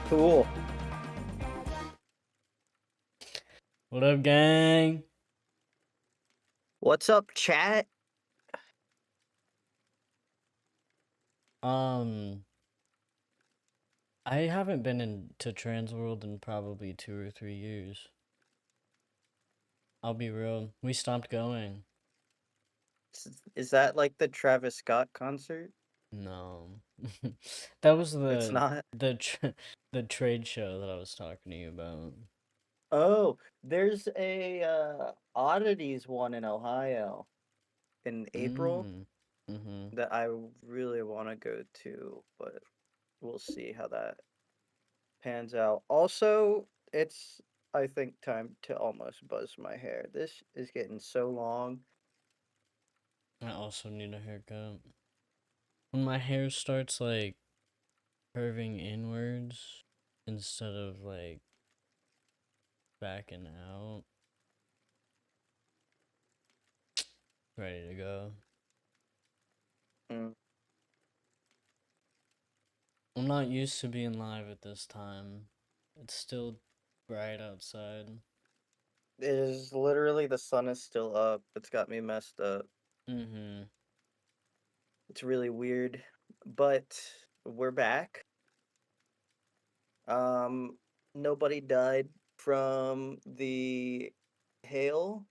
Cool. What up, gang? What's up, chat? Um, I haven't been into Transworld in probably 2 or 3 years. I'll be real. We stopped going. Is that like the Travis Scott concert? No. That was It's not. the trade show that I was talking to you about. Oh, there's a oddities one in Ohio in April Mm. Mm-hmm. that I really want to go to, but we'll see how that pans out. Also, it's I think time to almost buzz my hair. This is getting so long. I also need a haircut. When my hair starts like curving inwards instead of like backing out, ready to go. Mm. I'm not used to being live at this time. It's still bright outside. It is literally the sun is still up. It's got me messed up. Mm-hmm. It's really weird, but we're back. Um, Nobody died from the hail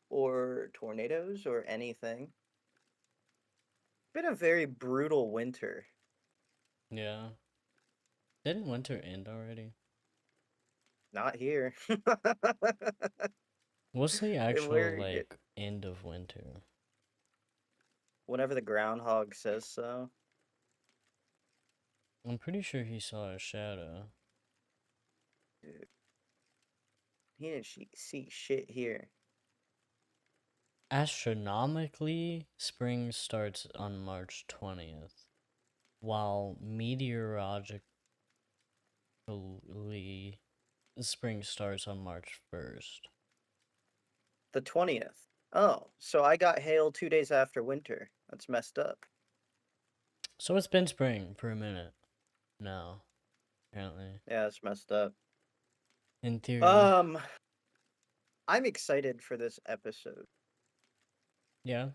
or tornadoes or anything. Been a very brutal winter. Yeah. Didn't winter end already? Not here. What's the actual, We're get like, end of winter? whenever the groundhog says so. I'm pretty sure he saw a shadow. Dude, he didn't see shit here. Astronomically, spring starts on March 20th, while meteorologically, spring starts on March 1st. The 20th. Oh, so I got hail 2 days after winter. That's messed up. So it's been spring for a minute now, apparently. Yeah, it's messed up. In theory. Um, I'm excited for this episode. Yeah.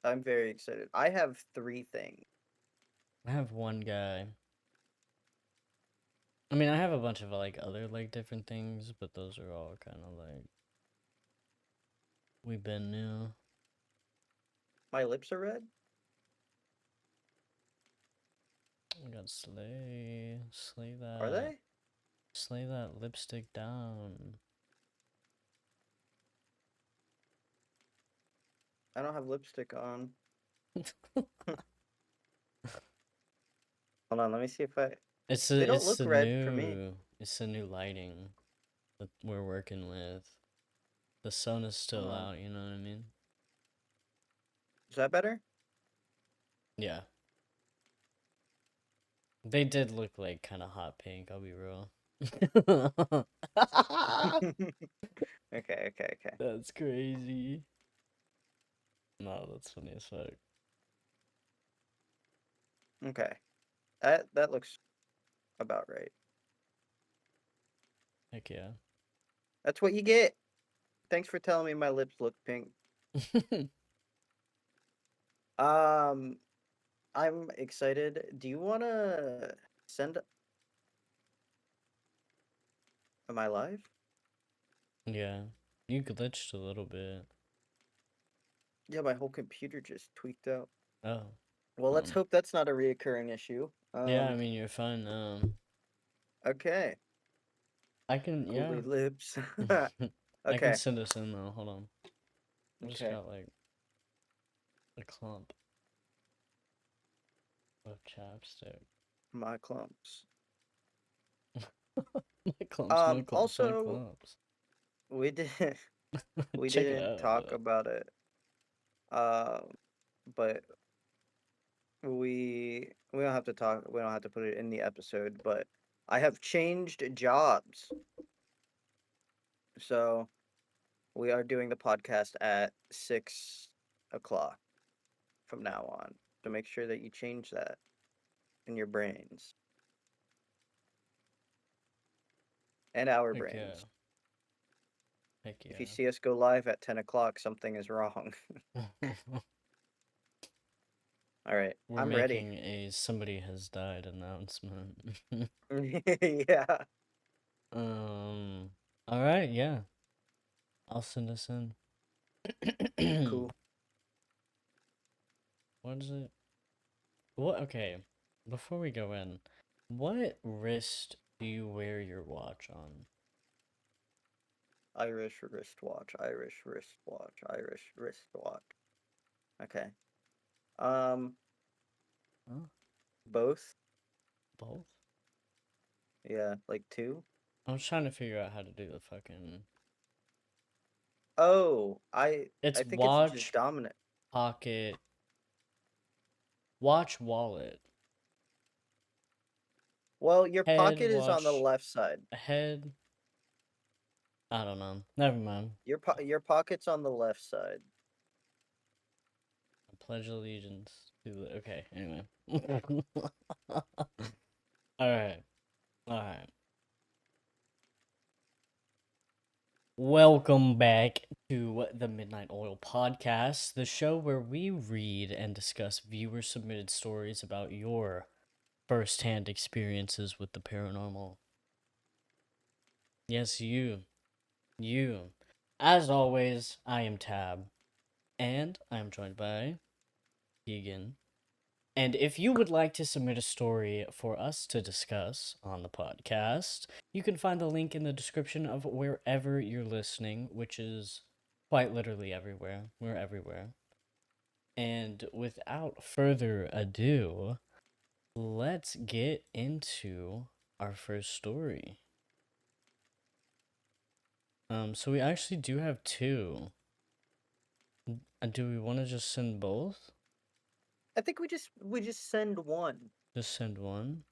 I'm very excited. I have three things. I have one guy. I mean, I have a bunch of like other like different things, but those are all kind of like we've been new. My lips are red. We got Are they? slay that lipstick down. I don't have lipstick on. Hold on, let me see if I. They don't look red for me. It's the new lighting that we're working with. The sun is Hold still on. out. You know what I mean? Is that better? Yeah. They did look like kind of hot pink. I'll be real. Okay, okay, okay. That's crazy. No, that's funny as fuck. Okay. That looks about right. Heck yeah. That's what you get. Thanks for telling me my lips look pink. Um, I'm excited. Do you wanna send? Am I live? Yeah. You glitched a little bit. Yeah, my whole computer just tweaked out. Oh. Well, let's Um. hope that's not a reoccurring issue. Yeah, I mean, you're fine. Okay. I can, yeah. Holy lips. I can Okay. send us in though. Hold on. I just Okay. got like a clump of chapstick. My clumps. My clumps, my clumps, my Also, clumps. we did we Check it didn't out, talk though. about it. But we don't have to talk. We don't have to put it in the episode. But I have changed jobs, so we are doing the podcast at 6 o'clock from now on. So make sure that you change that in your brains. and our Heck yeah. brains. Heck If you yeah. see us go live at 10 o'clock, something is wrong. All right, We're I'm ready. making a somebody has died announcement. Yeah, um. All right. Yeah. I'll send us in. cool. What is it? What? Okay. Before we go in, what wrist do you wear your watch on? Irish wristwatch, Irish wristwatch, Irish wristwatch. Okay. Um, Huh? both. Both? Yeah, like two. I was trying to figure out how to do the fucking. Oh, I It's think it's just watch, dominant. pocket, watch, wallet, Well, your head, pocket is on the watch, left side. head. I don't know. Never mind. Your pocket's on the left side. I pledge allegiance to the. Okay, anyway. Alright, alright. Welcome back to the Midnight Oil Podcast, the show where we read and discuss viewer submitted stories about your first hand experiences with the paranormal. Yes, you. You. As always, I am Tab, and I am joined by Keegan. And if you would like to submit a story for us to discuss on the podcast, you can find the link in the description of wherever you're listening, which is quite literally everywhere. We're everywhere. And without further ado, let's get into our first story. So we actually do have two. Do we want to just send both? I think we just send one. Just send one?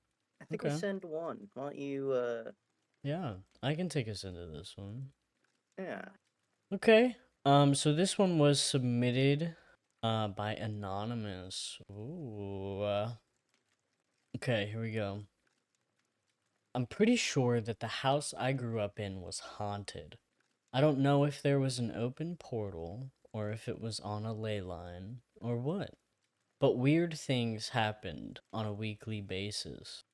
I think we Okay. send one. Why don't you Yeah, I can take us into this one. yeah. Okay. So this one was submitted by Anonymous. Ooh. Okay, here we go. I'm pretty sure that the house I grew up in was haunted. I don't know if there was an open portal or if it was on a ley line or what. But weird things happened on a weekly basis.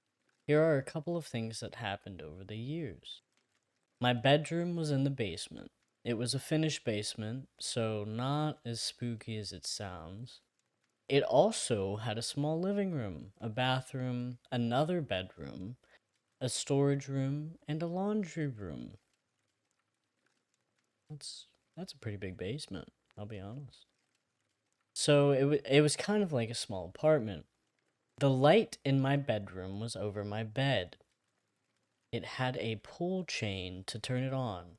Here are a couple of things that happened over the years. My bedroom was in the basement. It was a finished basement, so not as spooky as it sounds. It also had a small living room, a bathroom, another bedroom, a storage room, and a laundry room. That's that's a pretty big basement, I'll be honest. So it was kind of like a small apartment. The light in my bedroom was over my bed. It had a pull chain to turn it on,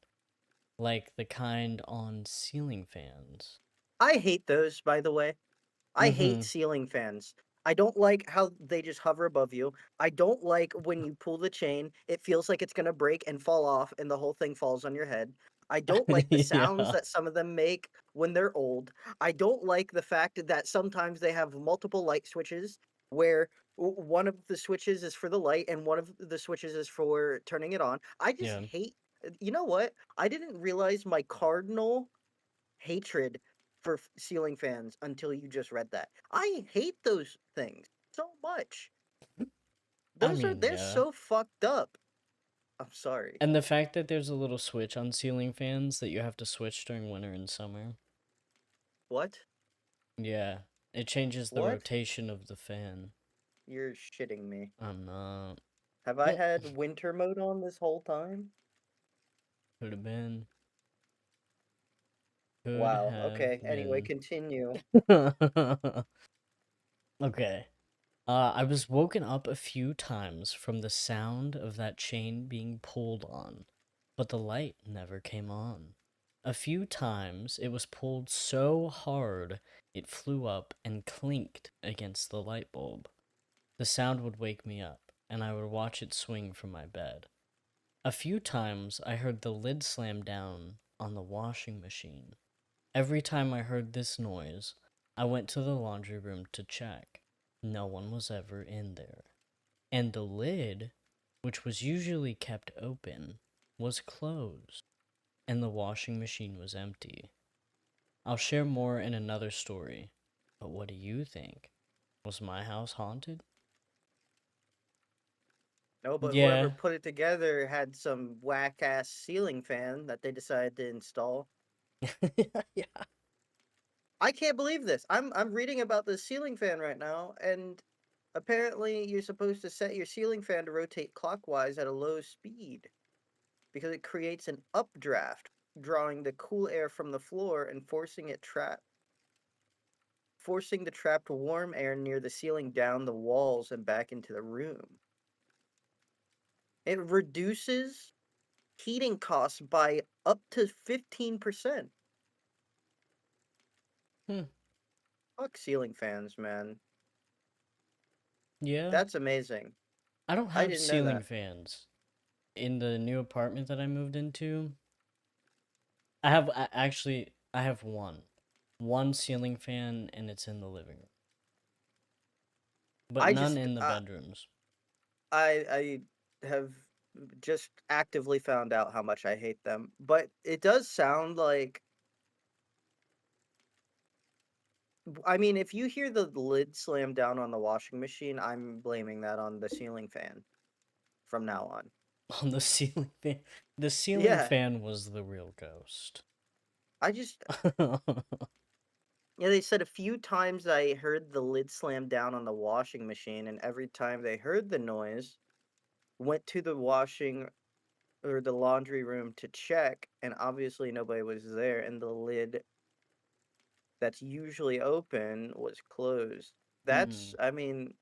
like the kind on ceiling fans. I hate those, by the way. I hate Mm-hmm. ceiling fans. I don't like how they just hover above you. I don't like when you pull the chain, it feels like it's gonna break and fall off and the whole thing falls on your head. I don't like the sounds Yeah. that some of them make when they're old. I don't like the fact that sometimes they have multiple light switches where one of the switches is for the light and one of the switches is for turning it on. I just Yeah. hate, you know what? I didn't realize my cardinal hatred for ceiling fans until you just read that. I hate those things so much. I Those are mean, they're yeah. so fucked up. I'm sorry. And the fact that there's a little switch on ceiling fans that you have to switch during winter and summer. What? Yeah. It changes the What? rotation of the fan. You're shitting me. I'm not. Have I Well, had winter mode on this whole time? could have been. Could Wow. have Okay. Anyway, been. continue. Okay. I was woken up a few times from the sound of that chain being pulled on, but the light never came on. A few times it was pulled so hard it flew up and clinked against the light bulb. The sound would wake me up, and I would watch it swing from my bed. A few times I heard the lid slam down on the washing machine. Every time I heard this noise, I went to the laundry room to check. No one was ever in there. And the lid, which was usually kept open, was closed and the washing machine was empty. I'll share more in another story. But what do you think? Was my house haunted? No, but whoever Yeah. put it together had some whack ass ceiling fan that they decided to install. Yeah. I can't believe this. I'm reading about the ceiling fan right now, and apparently you're supposed to set your ceiling fan to rotate clockwise at a low speed because it creates an updraft, drawing the cool air from the floor and forcing the trapped warm air near the ceiling down the walls and back into the room. It reduces heating costs by up to 15%. Hmm. Fuck ceiling fans, man. Yeah. That's amazing. I don't I have didn't know ceiling that. fans. In the new apartment that I moved into, I have one ceiling fan, and it's in the living room, but I none just in the bedrooms. I have just actively found out how much I hate them. But it does sound like, I mean, if you hear the lid slam down on the washing machine, I'm blaming that on the ceiling fan from now on. On the ceiling fan. The ceiling Yeah, fan was the real ghost. I just yeah, they said a few times I heard the lid slam down on the washing machine, and every time they heard the noise, went to the washing or the laundry room to check, and obviously nobody was there, and the lid that's usually open was closed. Mm. I mean,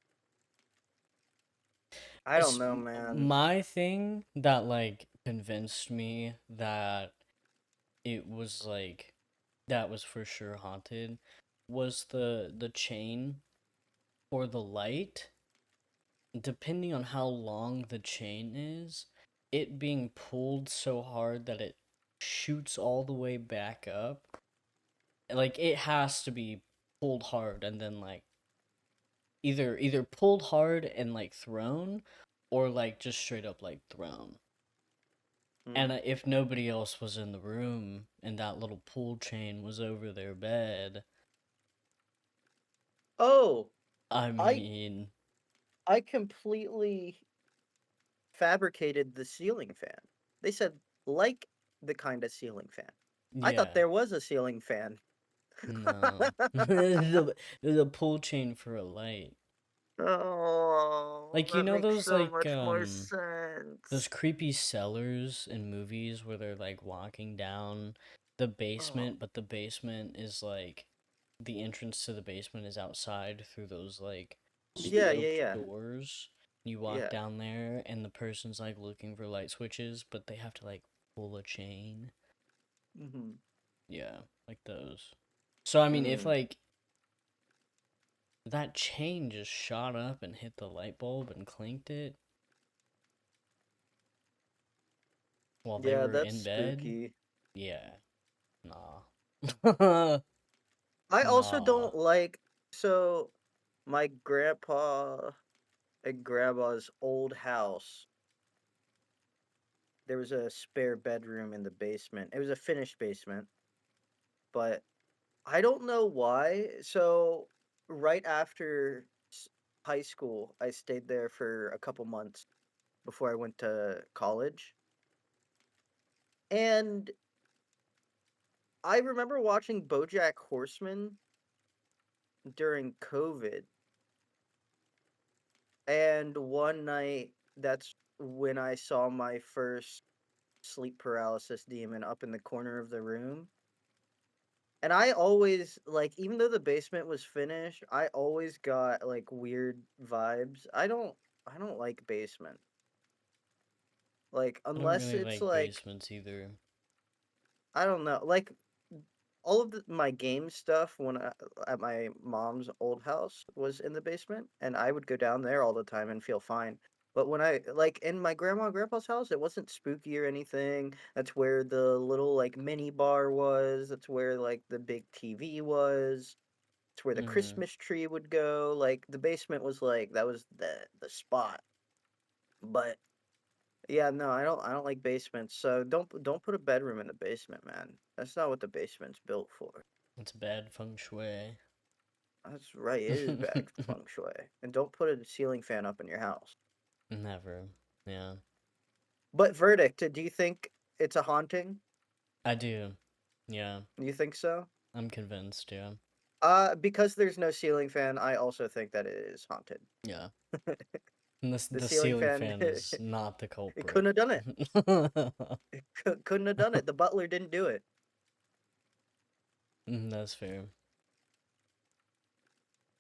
I don't It's know, man. my thing that like convinced me that it was like that was for sure haunted was the chain for the light. Depending on how long the chain is, it being pulled so hard that it shoots all the way back up. Like it has to be pulled hard and then like either pulled hard and like thrown, or like just straight up like thrown. Hmm. And if nobody else was in the room and that little pull chain was over their bed, Oh, I I mean, I completely fabricated the ceiling fan. They said like the kind of ceiling fan. I thought yeah, there was a ceiling fan. no. There's a pull chain for a light. Oh, Like you that know makes those so like much more those sense. creepy cellars in movies where they're like walking down the Oh, basement, but the basement is like the entrance to the basement is outside through those like yeah, yeah, sloped yeah, doors. You walk yeah. down there and the person's like looking for light switches, but they have to like pull a chain. Mm-hmm. Yeah, like those. So I mean if Mm. like that chain just shot up and hit the light bulb and clinked it while they Yeah, were that's in bed, spooky. yeah, nah. I also Nah. don't like, so my grandpa and grandma's old house, there was a spare bedroom in the basement. It was a finished basement, but I don't know why. So right after high school, I stayed there for a couple months before I went to college. And I remember watching BoJack Horseman during COVID, and one night that's when I saw my first sleep paralysis demon up in the corner of the room. And I always like, even though the basement was finished, I always got like weird vibes. I don't like basement. Like I don't unless really it's like like, basements either. I don't know, like all of my game stuff at my mom's old house was in the basement, and I would go down there all the time and feel fine. But when I like in my grandma and grandpa's house, it wasn't spooky or anything. That's where the little like mini bar was. That's where like the big TV was. It's where the Mm-hmm. Christmas tree would go. Like the basement was like that was the spot. But Yeah, no, I don't like basements. So don't put a bedroom in the basement, man. That's not what the basement's built for. It's bad feng shui. That's right, it is bad feng shui. And don't put a ceiling fan up in your house. Never. Yeah. But verdict, do you think it's a haunting? I do. Yeah. You think so? I'm convinced, yeah. Because there's no ceiling fan, I also think that it is haunted. Yeah. And this The the ceiling ceiling fan, fan is not the it culprit. couldn't have done it. It couldn't have done it. The butler didn't do it. That's fair.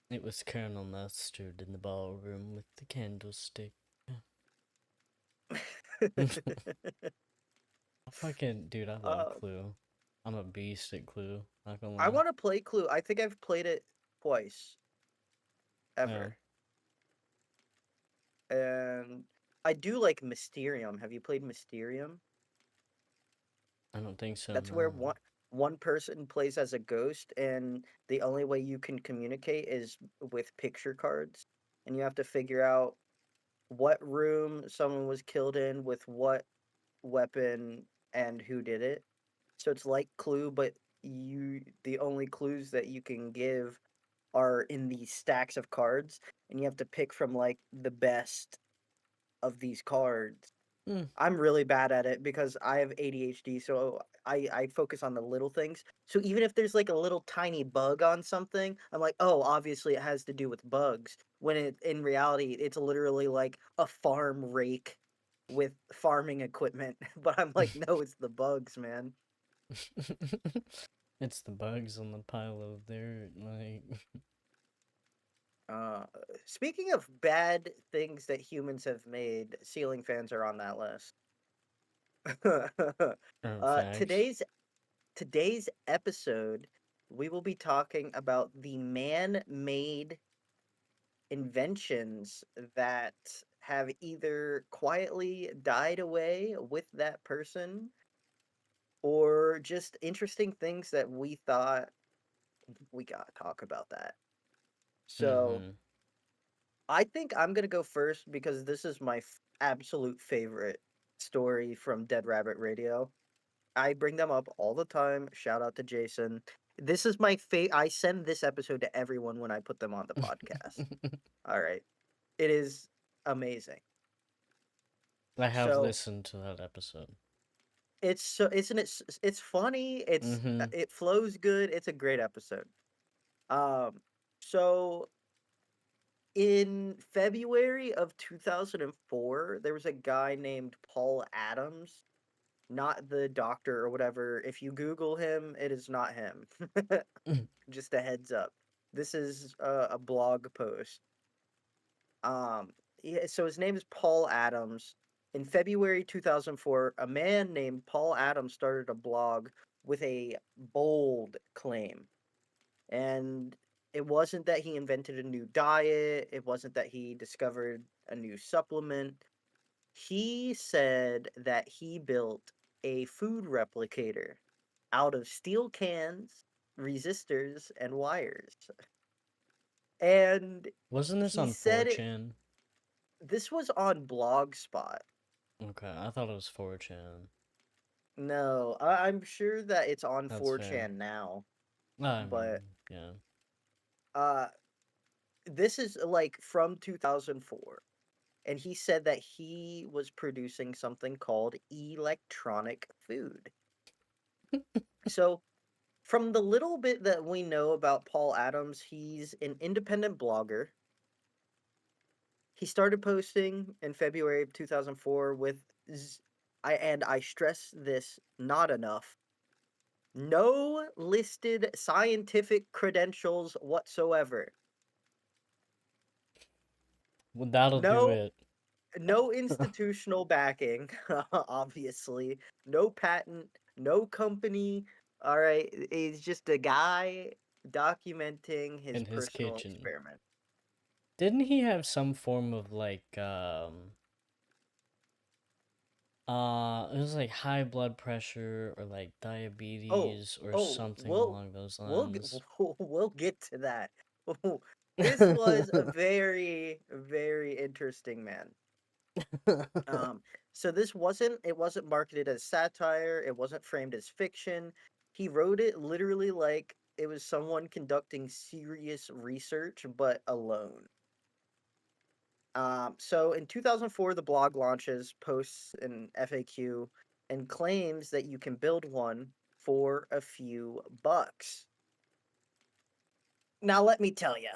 It was Colonel Mustard in the ballroom with the candlestick. Fucking dude, I love uh, Clue. I'm a beast at Clue. Not gonna I lie. want to play Clue. I think I've played it twice Yeah, ever, and I do like Mysterium. Have you played Mysterium? I don't think so. That's where No. one person plays as a ghost, and the only way you can communicate is with picture cards, and you have to figure out what room someone was killed in with what weapon and who did it. So it's like Clue, but the only clues that you can give are in these stacks of cards, and you have to pick from like the best of these cards. Hmm. I'm really bad at it because I have ADHD, so I focus on the little things. So even if there's like a little tiny bug on something, I'm like, oh, obviously it has to do with bugs. When it in reality, it's literally like a farm rake with farming equipment. But I'm like, no, it's the bugs, man. It's the bugs on the pile of dirt. Like, Uh, Speaking of bad things that humans have made, ceiling fans are on that list. uh, facts. today's today's episode, we will be talking about the man-made inventions that have either quietly died away with that person or just interesting things that we thought we gotta talk about that. So Mm-hmm. I think I'm gonna go first because this is my absolute favorite story from Dead Rabbit Radio. I bring them up all the time. Shout out to Jason. This is my I send this episode to everyone when I put them on the podcast. All right. It is amazing. I have So, listened to that episode. it's so isn't it it's funny, Mm-hmm. it flows good. It's a great episode. Um so in February of 2004, there was a guy named Paul Adams, not the doctor or whatever. If you Google him, it is not him. Just a heads up. This is a blog post. Um, yeah, so his name is Paul Adams. In February 2004, a man named Paul Adams started a blog with a bold claim. And it wasn't that he invented a new diet, it wasn't that he discovered a new supplement. He said that he built a food replicator out of steel cans, resistors, and wires. And Wasn't this he on said it. 4chan? This was on Blogspot. Okay, I thought it was 4chan. No, I'm sure that it's on That's fair. 4chan now, I but mean, yeah. uh, this is like from 2004. And he said that he was producing something called electronic food. So, from the little bit that we know about Paul Adams, he's an independent blogger. He started posting in February of 2004 with I stress this not enough. No listed scientific credentials whatsoever. Well, that'll do No it. no institutional backing, obviously. No patent, no company. All right, he's just a guy documenting his In his personal kitchen. experiment. Didn't he have some form of it was like high blood pressure or like Oh, diabetes or oh, something along those lines? we'll get to that. This was a very very interesting man. Um, So it wasn't marketed as satire, it wasn't framed as fiction. He wrote it literally like it was someone conducting serious research, but alone. So in 2004, the blog launches, posts an FAQ, and claims that you can build one for a few bucks. Now, let me tell you,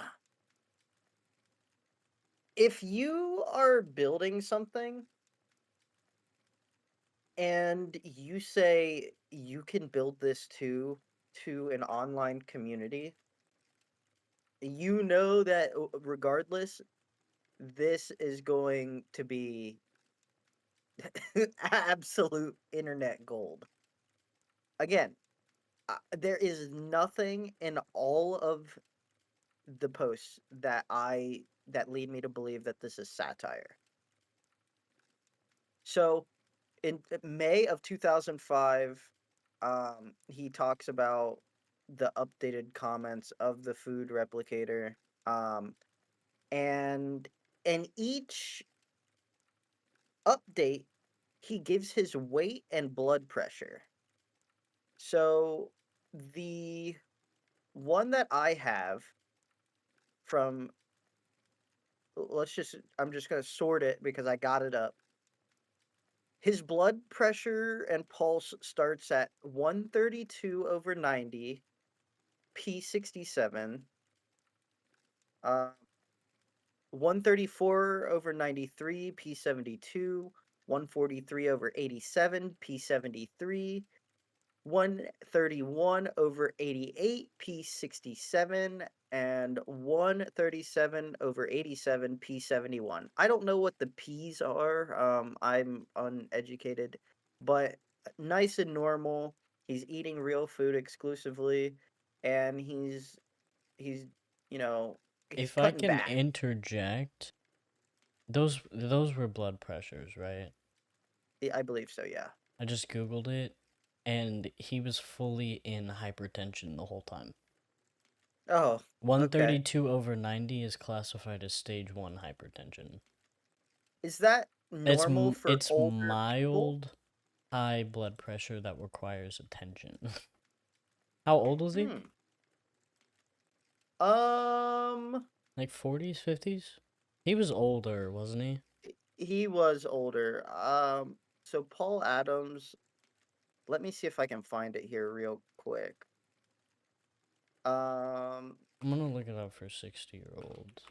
if you are building something and you say you can build this to an online community, you know that regardless, this is going to be absolute internet gold. Again, there is nothing in all of the posts that lead me to believe that this is satire. So in May of 2005, he talks about the updated comments of the food replicator, um, and in each update, he gives his weight and blood pressure. So the one that I have from I'm just gonna sort it because I got it up. His blood pressure and pulse starts at 132 over 90, P67, 134 over 93, P72, 143 over 87, P73, 131 over 88, P67, and 137 over 87, P71. I don't know what the P's are. I'm uneducated, but nice and normal. He's eating real food exclusively, and he's you know he's If I cutting can back. interject, those were blood pressures, right? I believe so. Yeah. I just googled it, and he was fully in hypertension the whole time. Oh, okay. 132 over 90 is classified as stage 1 hypertension. Is that normal for It's older people? mild high blood pressure that requires attention. How old was he? Hmm. Um, Like 40s, 50s? He was older, wasn't he? he was older. So Paul Adams, let me see if I can find it here real quick. Um, I'm gonna look it up for 60-year-olds.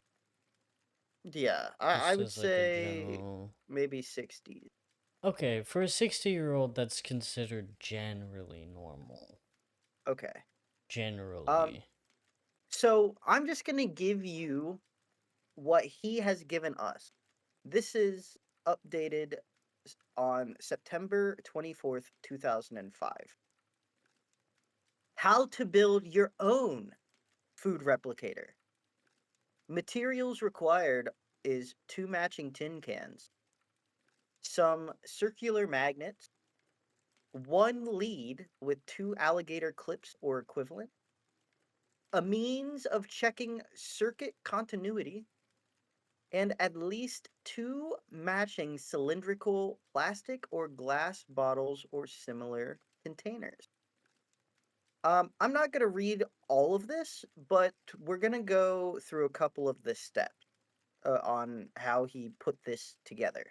yeah, I Just would as like a say general. maybe 60s. Okay, for a 60-year-old, that's considered generally normal. Okay. Um, Generally. so I'm just gonna give you what he has given us. This is updated on September 24th, 2005. How to build your own food replicator. Materials required is 2 matching tin cans, some circular magnets, 1 lead with 2 alligator clips or equivalent, a means of checking circuit continuity, and at least 2 matching cylindrical plastic or glass bottles or similar containers. I'm not going to read all of this, but we're going to go through a couple of the steps on how he put this together.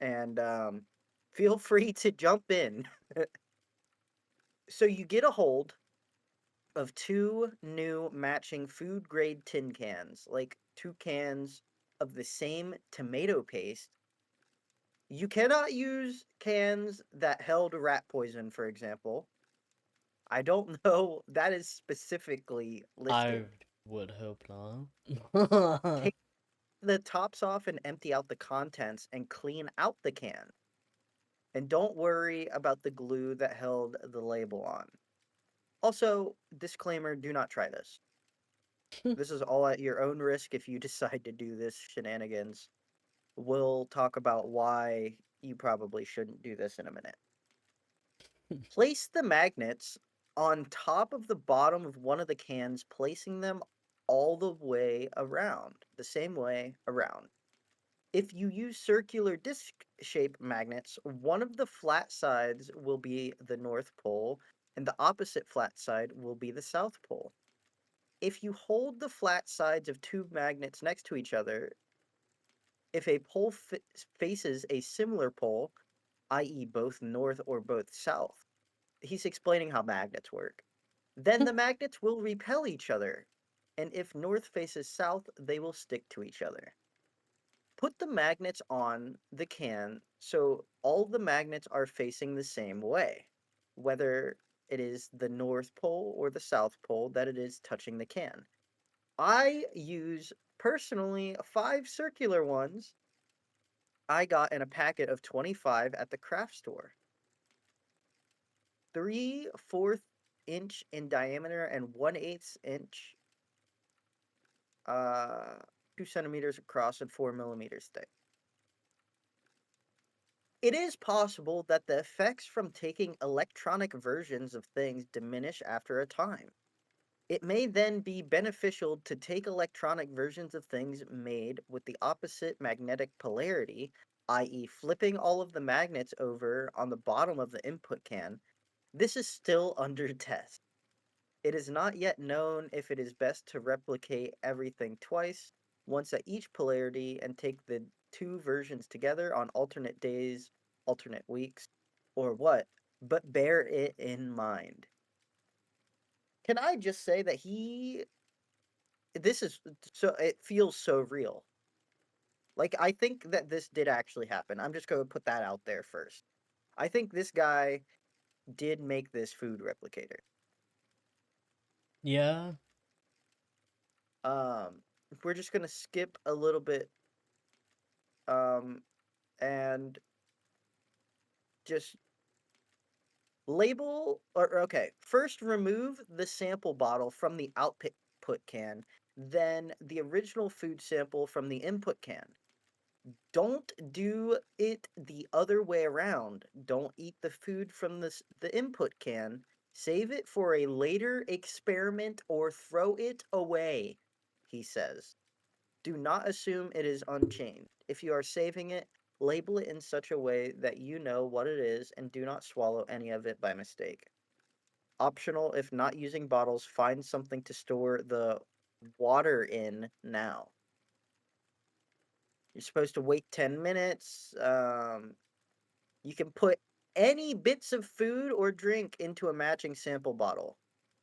And feel free to jump in. So you get a hold of 2 new matching food grade tin cans, like 2 cans of the same tomato paste. You cannot use cans that held rat poison, for example. I don't know, that is specifically I listed. would hope not. Take the tops off and empty out the contents and clean out the can. And don't worry about the glue that held the label on. Also, disclaimer, do not try this. This is all at your own risk if you decide to do this shenanigans. We'll talk about why you probably shouldn't do this in a minute. Place the magnets on top of the bottom of one of the cans, placing them all the way around, the same way around. If you use circular disc-shaped magnets, one of the flat sides will be the North Pole, and the opposite flat side will be the South Pole. If you hold the flat sides of two magnets next to each other, if a pole faces a similar pole, i.e., both north or both south, he's explaining how magnets work, then the magnets will repel each other. And if north faces south, they will stick to each other. Put the magnets on the can so all the magnets are facing the same way, whether it is the North Pole or the South Pole that it is touching the can. I use personally 5 circular ones I got in a packet of 25 at the craft store. 3/4 inch in diameter and 1/8 inch, uh, 2 centimeters across and 4 millimeters thick. It is possible that the effects from taking electronic versions of things diminish after a time. It may then be beneficial to take electronic versions of things made with the opposite magnetic polarity, i.e., flipping all of the magnets over on the bottom of the input can. This is still under test. It is not yet known if it is best to replicate everything twice, once at each polarity, and take the two versions together on alternate days, alternate weeks, or what, but bear it in mind. Can I just say that this is so, it feels so real. Like, I think that this did actually happen. I'm just going to put that out there first. I think this guy did make this food replicator. Yeah. Um, we're just going to skip a little bit, um, and just label, or okay, first remove the sample bottle from the output can, then the original food sample from the input can. Don't do it the other way around. Don't eat the food from the input can. Save it for a later experiment or throw it away, he says. Do not assume it is unchanged. If you are saving it, label it in such a way that you know what it is and do not swallow any of it by mistake. Optional, if not using bottles, find something to store the water in now. You're supposed to wait 10 minutes. You can put any bits of food or drink into a matching sample bottle.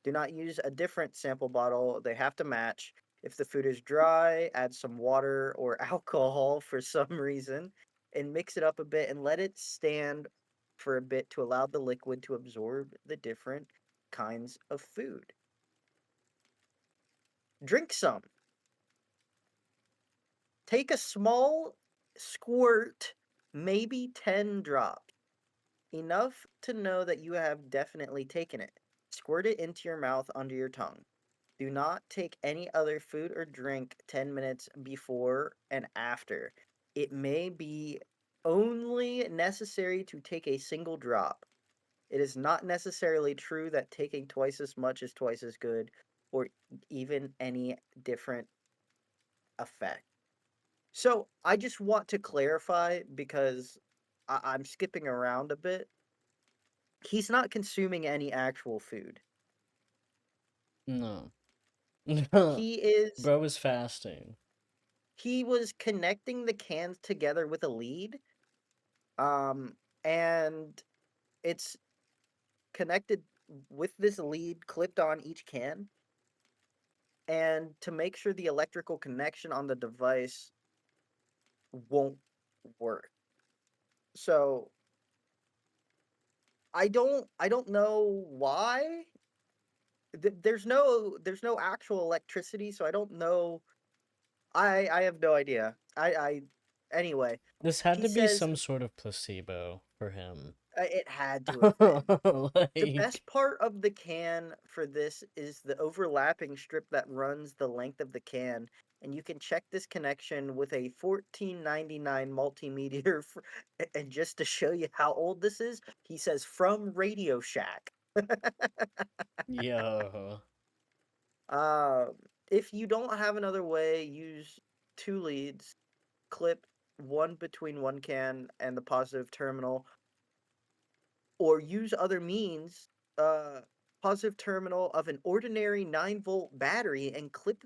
Do not use a different sample bottle, they have to match. If the food is dry, add some water or alcohol for some reason and mix it up a bit and let it stand for a bit to allow the liquid to absorb the different kinds of food. Drink some. Take a small squirt, maybe 10 drops. Enough to know that you have definitely taken it. Squirt it into your mouth under your tongue. Do not take any other food or drink 10 minutes before and after. It may be only necessary to take a single drop. It is not necessarily true that taking twice as much is twice as good or even any different effect. So I just want to clarify because I'm skipping around a bit. He's not consuming any actual food. No. He is Bro was fasting. he was connecting the cans together with a lead. Um and it's connected with this lead clipped on each can, and to make sure the electrical connection on the device won't work. So I don't know why. There's no actual electricity, so I don't know. I have no idea. I anyway, This had he to be says some sort of placebo for him. it had to have been. The Like, best part of the can for this is the overlapping strip that runs the length of the can, and you can check this connection with a 14.99 multimeter. And just to show you how old this is, he says from Radio Shack. yo. Um, if you don't have another way, use two leads, clip one between one can and the positive terminal, or use other means, uh, positive terminal of an ordinary 9-volt battery and clip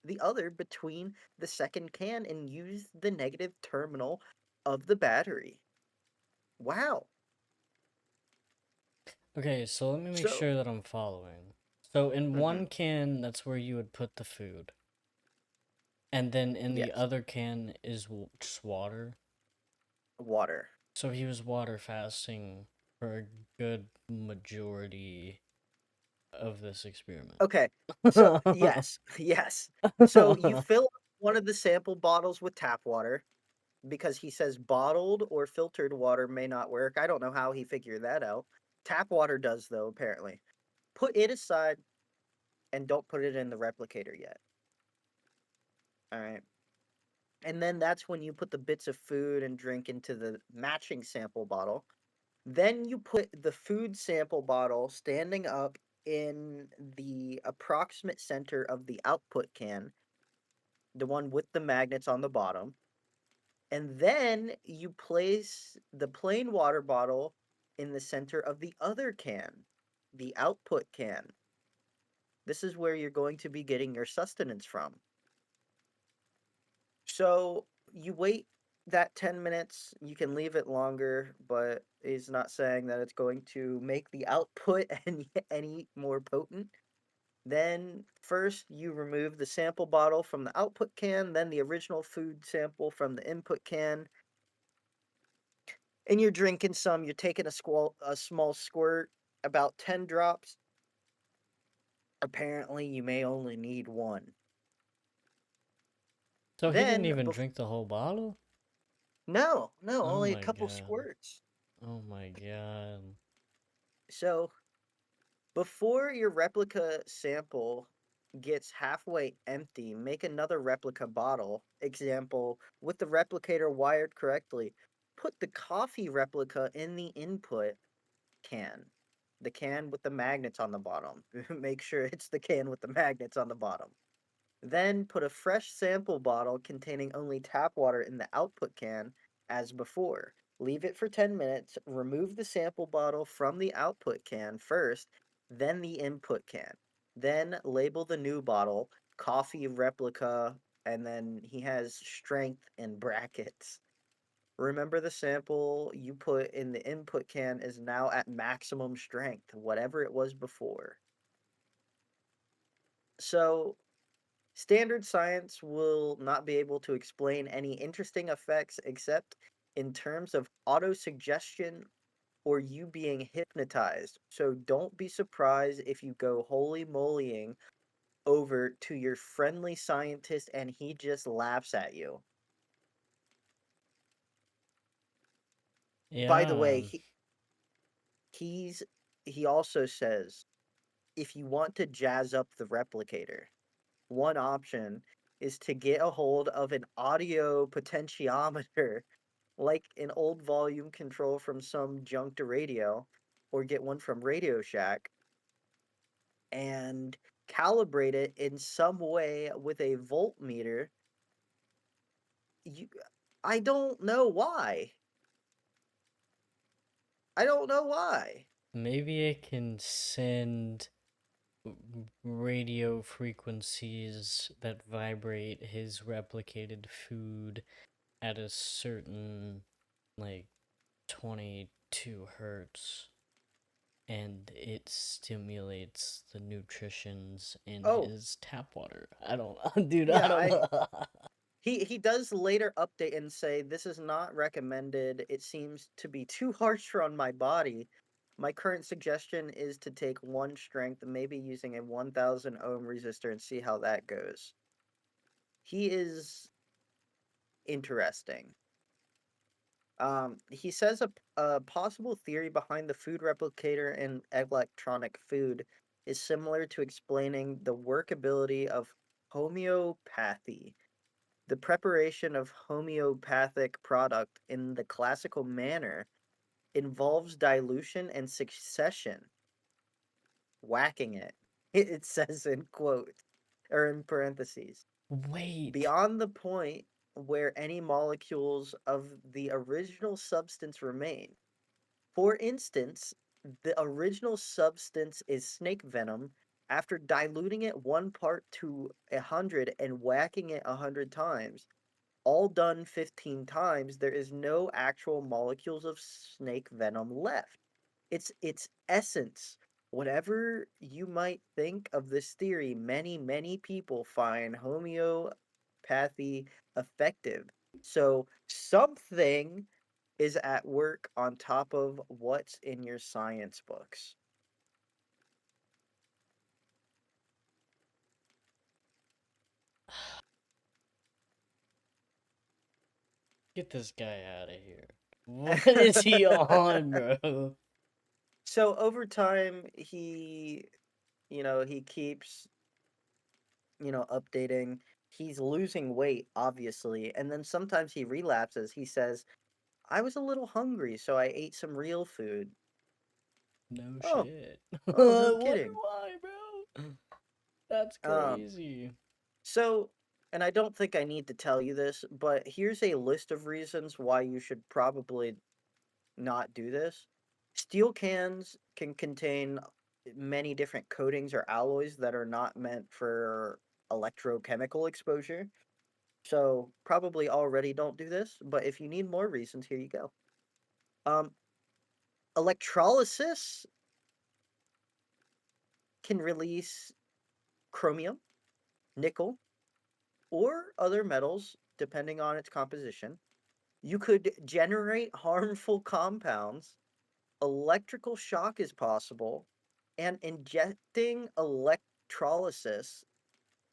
the other between the second can and use the negative terminal of the battery. Wow. Okay, so let me make So, sure that I'm following. So in mhm, one can, that's where you would put the food. And then in the yes, other can is just water. water. So he was water fasting for a good majority of this experiment. Okay. So, yes, yes. So you fill up one of the sample bottles with tap water because he says bottled or filtered water may not work. I don't know how he figured that out. Tap water does though, apparently. Put it aside and don't put it in the replicator yet. All right. And then that's when you put the bits of food and drink into the matching sample bottle. Then you put the food sample bottle standing up in the approximate center of the output can, the one with the magnets on the bottom. And then you place the plain water bottle in the center of the other can, the output can. This is where you're going to be getting your sustenance from. So you wait that 10 minutes. You can leave it longer, but he's not saying that it's going to make the output any more potent. Then first you remove the sample bottle from the output can, then the original food sample from the input can, and you're drinking some. You're taking a small squirt, about 10 drops. Apparently, you may only need one. So he didn't Then, even drink the whole bottle? no, no, Oh only a my couple god. squirts. Oh my god. So, before your replica sample gets halfway empty, make another replica bottle. Example, with the replicator wired correctly, put the coffee replica in the input can. The can with the magnets on the bottom. Make sure it's the can with the magnets on the bottom. Then put a fresh sample bottle containing only tap water in the output can as before. Leave it for 10 minutes. Remove the sample bottle from the output can first, then the input can. Then label the new bottle, coffee replica, and then he has strength in brackets. Remember the sample you put in the input can is now at maximum strength, whatever it was before. So standard science will not be able to explain any interesting effects except in terms of autosuggestion or you being hypnotized. So don't be surprised if you go holy molying over to your friendly scientist and he just laughs at you. By the way, Yeah. he's he also says if you want to jazz up the replicator, one option is to get a hold of an audio potentiometer, like an old volume control from some junked radio, or get one from Radio Shack, and calibrate it in some way with a voltmeter. You, I don't know why. I don't know why. Maybe it can send radio frequencies that vibrate his replicated food at a certain, like, 22 hertz, and it stimulates the nutritions in Oh, his tap water. I don't dude, I yeah, don't I know. he does later update and say this is not recommended. It seems to be too harsh on my body. My current suggestion is to take one strength, maybe using a 1000 ohm resistor and see how that goes. He is interesting. He says a possible theory behind the food replicator in electronic food is similar to explaining the workability of homeopathy. The preparation of homeopathic product in the classical manner involves dilution and succession, whacking it. It says in quotes or in parentheses. Wait. Beyond the point. where any molecules of the original substance remain. For instance, the original substance is snake venom. After diluting it 1 part to 100 and whacking it 100 times, all done 15 times, there is no actual molecules of snake venom left. It's its essence. Whatever you might think of this theory, many people find homeopathy effective. So something is at work on top of what's in your science books. Get this guy out of here. What is he on, bro? So over time, he keeps, updating. He's losing weight, obviously, and then sometimes he relapses. He says, I was a little hungry, so I ate some real food. No Oh, shit. oh, no Wonder kidding. why, bro. That's Um, crazy. so, and I don't think I need to tell you this, but here's a list of reasons why you should probably not do this. Steel cans can contain many different coatings or alloys that are not meant for electrochemical exposure. So, probably already don't do this, but if you need more reasons, here you go. Um, Electrolysis can release chromium, nickel, or other metals depending on its composition. You could generate harmful compounds. Electrical shock is possible, and injecting electrolysis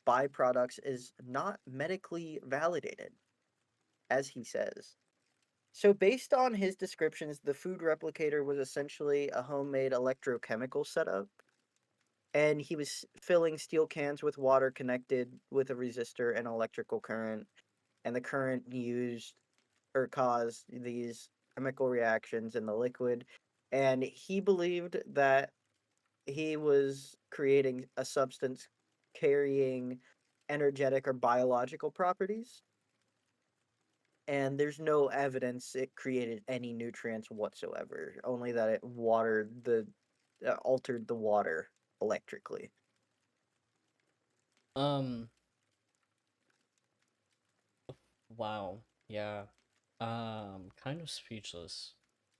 byproducts is not medically validated, as he says. So, based on his descriptions, the food replicator was essentially a homemade electrochemical setup, and he was filling steel cans with water connected with a resistor and electrical current, and the current used or caused these chemical reactions in the liquid. And he believed that he was creating a substance carrying energetic or biological properties, and there's no evidence it created any nutrients whatsoever, only that it altered the water electrically. Um, wow. Yeah. Kind of speechless.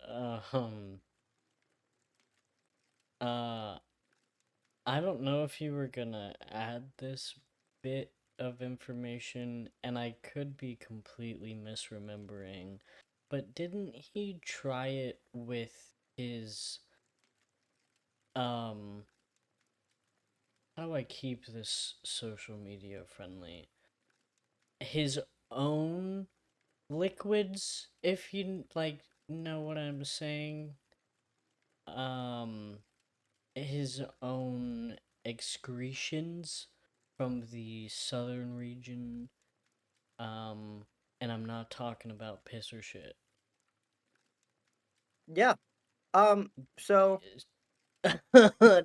Um, uh, I don't know if you were gonna add this bit of information, and I could be completely misremembering, but didn't he try it with his, um, how do I keep this social media friendly? His own liquids, if you like know what I'm saying. Um, his own excretions from the southern region. Um, and I'm not talking about piss or shit. Yeah. So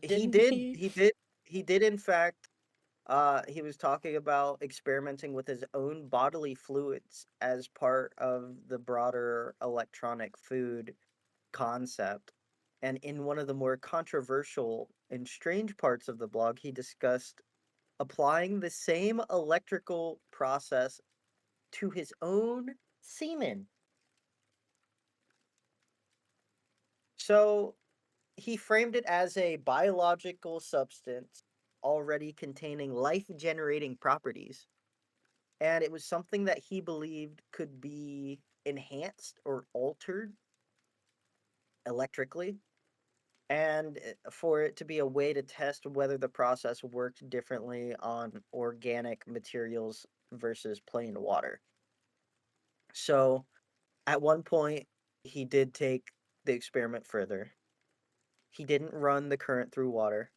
he Didn't did he? he did he did in fact he was talking about experimenting with his own bodily fluids as part of the broader electronic food concept. And in one of the more controversial and strange parts of the blog, he discussed applying the same electrical process to his own semen. So he framed it as a biological substance already containing life generating properties. And it was something that he believed could be enhanced or altered electrically, and for it to be a way to test whether the process worked differently on organic materials versus plain water. So at one point, he did take the experiment further. He didn't run the current through water.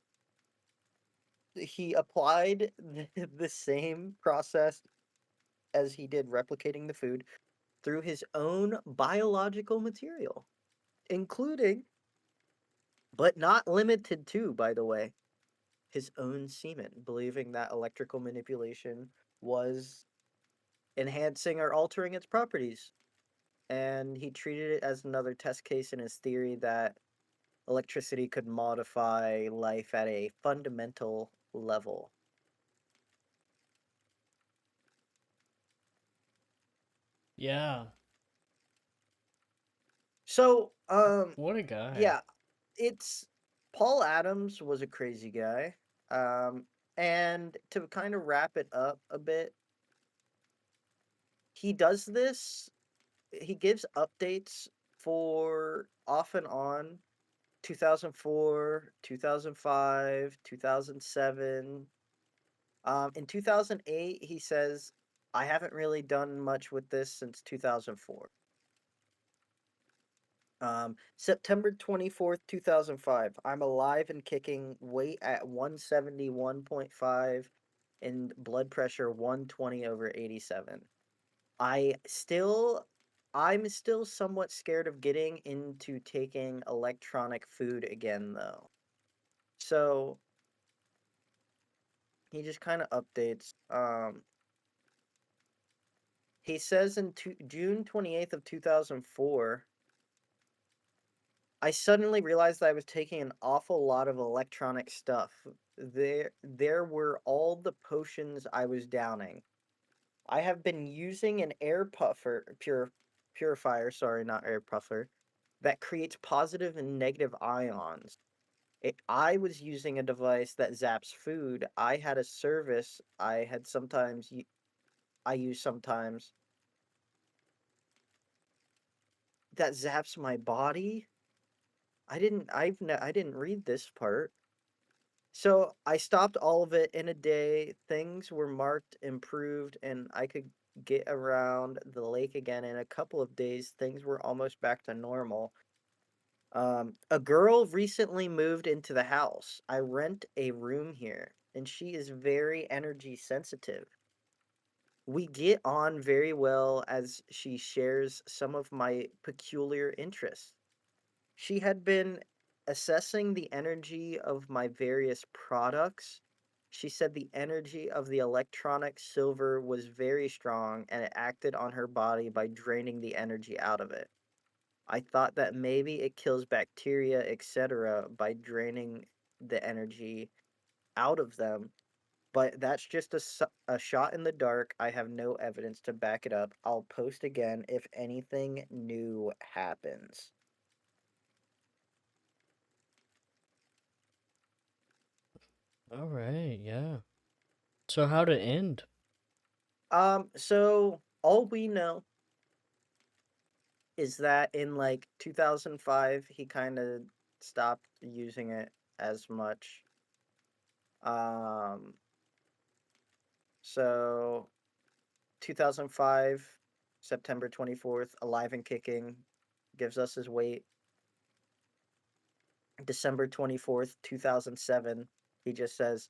He applied the same process as he did replicating the food through his own biological material, including, but not limited to, by the way, his own semen, believing that electrical manipulation was enhancing or altering its properties. And he treated it as another test case in his theory that electricity could modify life at a fundamental level. Yeah. So, What a guy. yeah, it's Paul Adams was a crazy guy. And to kind of wrap it up a bit, he does this, he gives updates for off and on 2004, 2005, 2007. In 2008, he says, I haven't really done much with this since 2004. September 24th, 2005. I'm alive and kicking, weight at 171.5 and blood pressure 120 over 87. I still I'm still somewhat scared of getting into taking electronic food again though. So, he just kind of updates. He says in June 28th of 2004, I suddenly realized that I was taking an awful lot of electronic stuff. There were all the potions I was downing. I have been using an purifier, sorry, not air puffer, that creates positive and negative ions. I was using a device that zaps food. I had a service I use sometimes that zaps my body. I didn't read this part. So I stopped all of it in a day. Things were marked improved, and I could get around the lake again in a couple of days. Things were almost back to normal. A girl recently moved into the house. I rent a room here, and she is very energy sensitive. We get on very well as she shares some of my peculiar interests. She had been assessing the energy of my various products. She said the energy of the electronic silver was very strong and it acted on her body by draining the energy out of it. I thought that maybe it kills bacteria, etc., by draining the energy out of them, but that's just a shot in the dark. I have no evidence to back it up. I'll post again if anything new happens. All right, yeah. So how'd it end? So all we know is that in like 2005 he kind of stopped using it as much. Um so 2005 September 24th, alive and kicking, gives us his weight. December 24th, 2007, he just says,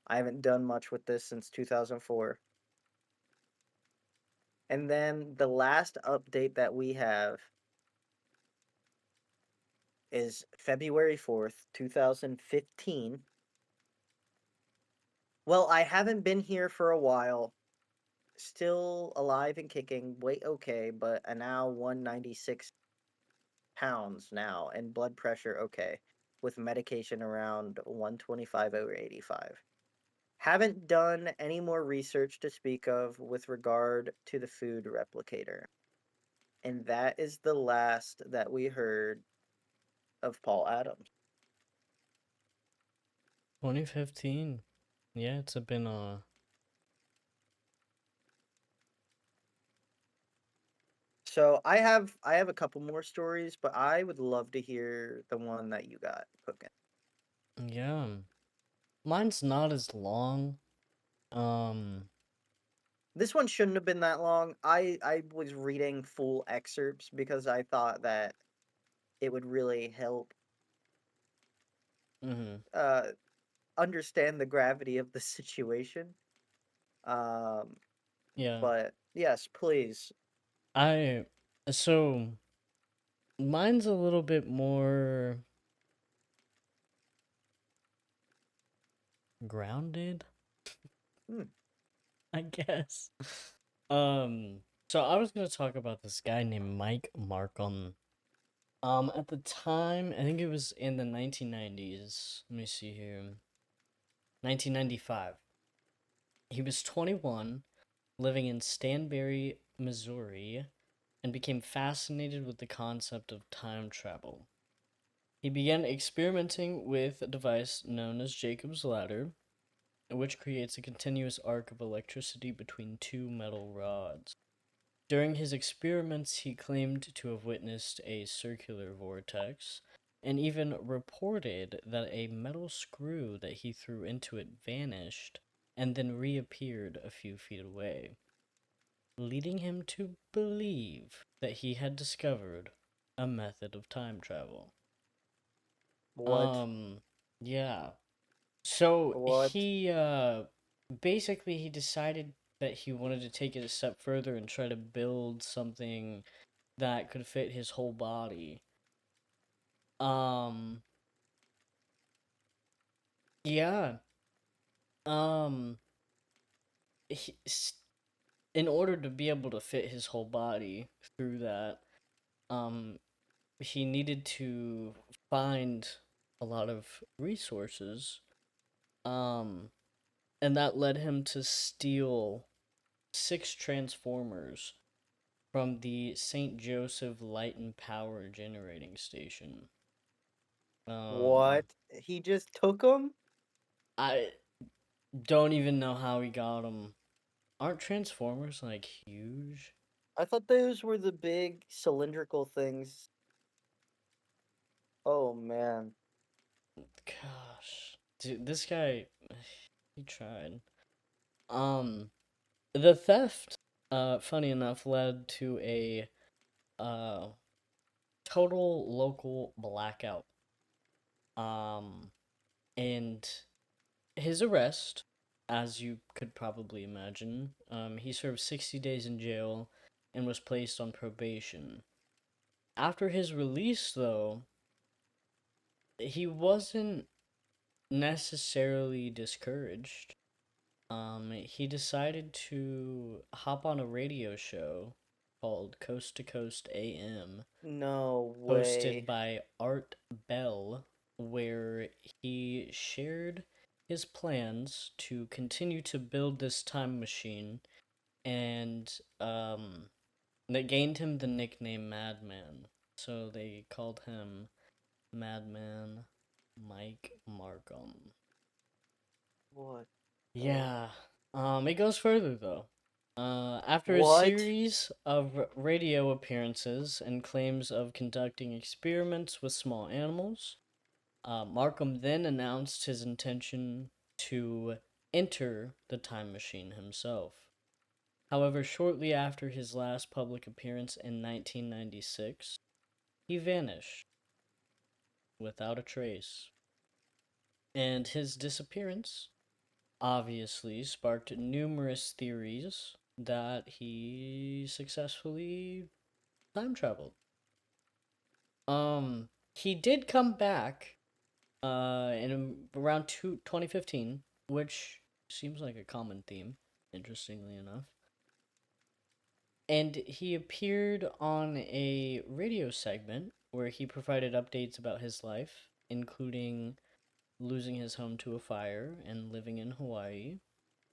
I haven't done much with this since 2004. And then the last update that we have is February 4th, 2015. Well, I haven't been here for a while. Still alive and kicking, weight okay, but now 196 pounds now, and blood pressure okay, with medication around 125 over 85. Haven't done any more research to speak of with regard to the food replicator. And that is the last that we heard of Paul Adams. 2015. Yeah, it's been So I have a couple more stories, but I would love to hear the one that you got cooking. yeah. Mine's not as long. Um This one shouldn't have been that long. I was reading full excerpts because I thought that it would really help mhm. uh understand the gravity of the situation. Um Yeah. but yes, please. I so mine's a little bit more grounded, Hmm. I guess. So I was gonna talk about this guy named Mike Markham. At the time, I think it was in the 1990s. Let me see here. 1995. He was 21, living in Stanberry, Missouri, and became fascinated with the concept of time travel. He began experimenting with a device known as Jacob's Ladder, which creates a continuous arc of electricity between two metal rods. During his experiments, he claimed to have witnessed a circular vortex and even reported that a metal screw that he threw into it vanished and then reappeared a few feet away, leading him to believe that he had discovered a method of time travel. What? Um, yeah. So What? he basically he decided that he wanted to take it a step further and try to build something that could fit his whole body. Um, yeah. Um, he, in order to be able to fit his whole body through that, um, he needed to find a lot of resources. Um, and that led him to steal six transformers from the St. Joseph Light and Power Generating Station. Um, What? He just took them? I don't even know how he got them. Aren't Transformers like huge? I thought those were the big cylindrical things. Oh man. Gosh, dude, this guy, he tried. Um, the theft, funny enough, led to a uh total local blackout. Um, and his arrest, as you could probably imagine, he served 60 days in jail and was placed on probation. After his release, though, he wasn't necessarily discouraged. He decided to hop on a radio show called Coast to Coast AM, No hosted way. by Art Bell, where he shared his plans to continue to build this time machine, and that gained him the nickname Madman. So they called him Madman Mike Markham. What the Yeah. It goes further though. After a What? series of radio appearances and claims of conducting experiments with small animals, Markham then announced his intention to enter the time machine himself. However, shortly after his last public appearance in 1996, he vanished without a trace. And his disappearance obviously sparked numerous theories that he successfully time traveled. He did come back in around 2015, which seems like a common theme, interestingly enough. And he appeared on a radio segment where he provided updates about his life, including losing his home to a fire and living in Hawaii.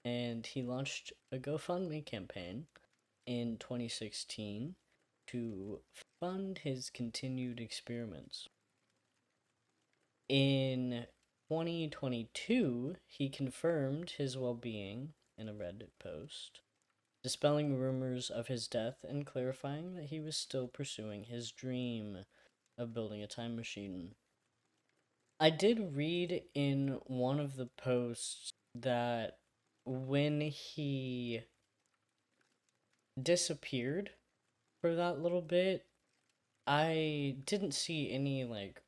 And he launched a GoFundMe campaign in 2016 to fund his continued experiments. In 2022, he confirmed his well being in a Reddit post, dispelling rumors of his death and clarifying that he was still pursuing his dream of building a time machine. I did read in one of the posts that when he disappeared for that little bit, I didn't see any like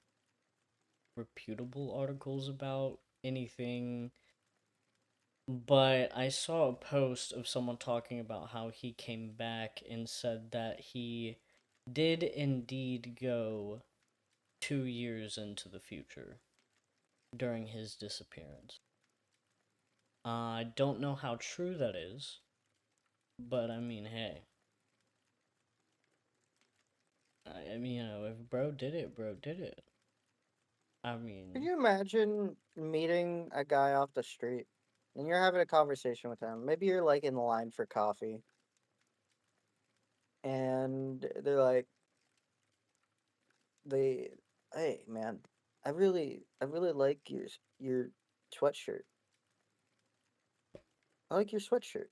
reputable articles about anything, but I saw a post of someone talking about how he came back and said that he did indeed go 2 years into the future during his disappearance. I don't know how true that is, But I mean, hey, I mean, if bro did it, bro did it. I Can mean, you imagine meeting a guy off the street and you're having a conversation with him? Maybe you're like in line for coffee and they're like, they, hey man, I really like your sweatshirt. I like your sweatshirt.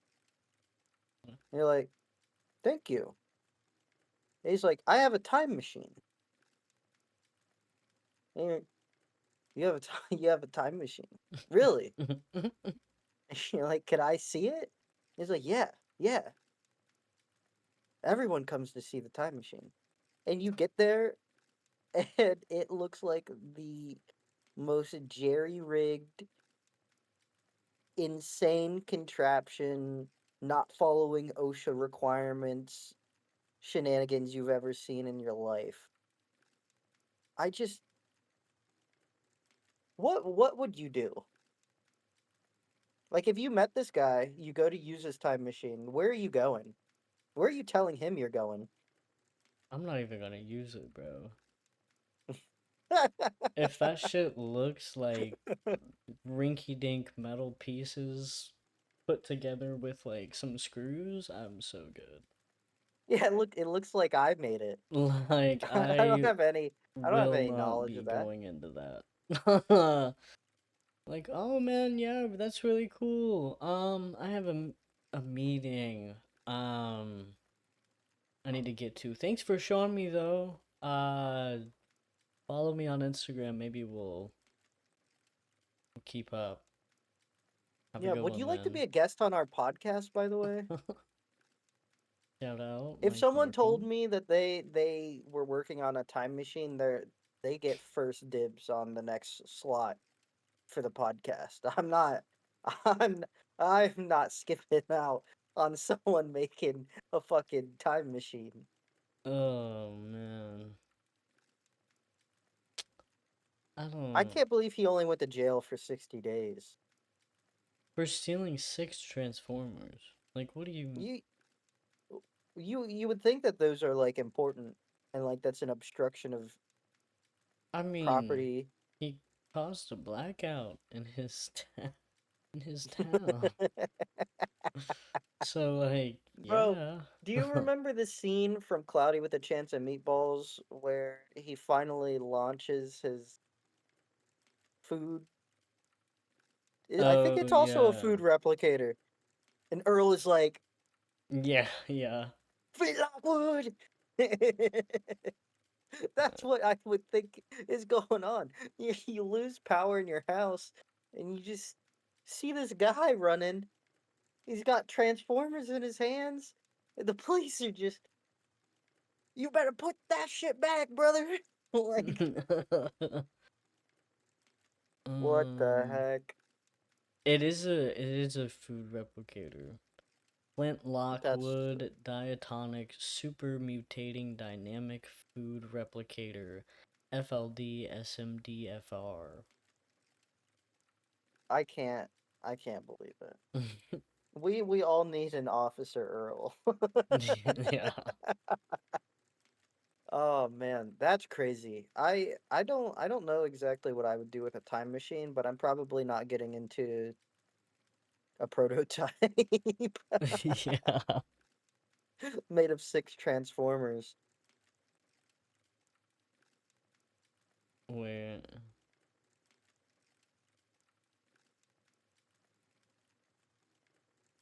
And you're like, thank you. And he's like, I have a time machine. And you have a you have a time machine. Really? And you're like, can I see it? He's like, yeah, yeah. Everyone comes to see the time machine. And you get there and it looks like the most jerry-rigged, insane contraption, not following OSHA requirements, shenanigans you've ever seen in your life. I just, what would you do? Like if you met this guy, you go to use his time machine. Where are you going? Where are you telling him you're going? I'm not even gonna use it, bro. If that shit looks like rinky dink metal pieces put together with like some screws, I'm so good. Yeah, look, it looks like I made it. Like, I don't I have any I don't have will any not knowledge be of that. going into that. Like, oh man, yeah, that's really cool. I have a meeting. I need to get to. Thanks for showing me though. Follow me on Instagram. Maybe we'll keep up. Have a Yeah, good would one, you like to be man. a guest on our podcast, by the way? Shout out, If Mike someone told Markham. me that they were working on a time machine, they get first dibs on the next slot for the podcast. I'm I'm not skipping out on someone making a fucking time machine. Oh man, I I don't. can't believe he only went to jail for 60 days. For stealing 6 Transformers. Like, what do you? You you would think that those are like important and like that's an obstruction of I mean, property. he caused a blackout in his in his town. So like, Bro, yeah. do you remember the scene from Cloudy with a Chance of Meatballs where he finally launches his food? I think Oh it's also a yeah. food replicator. And Earl is like, Yeah, yeah. "Feel like wood." That's what I would think is going on. You lose power in your house, and you just see this guy running. He's got transformers in his hands, and the police are just, "You better put that shit back, brother." Like, what the um heck? it is a food replicator. Flint That's Lockwood diatonic super mutating dynamic food replicator FLD SMDFR. I can't believe it. We all need an Officer Earl. Yeah. Oh man, that's crazy. I don't know exactly what I would do with a time machine, but I'm probably not getting into a prototype Yeah. made of 6 Transformers. Where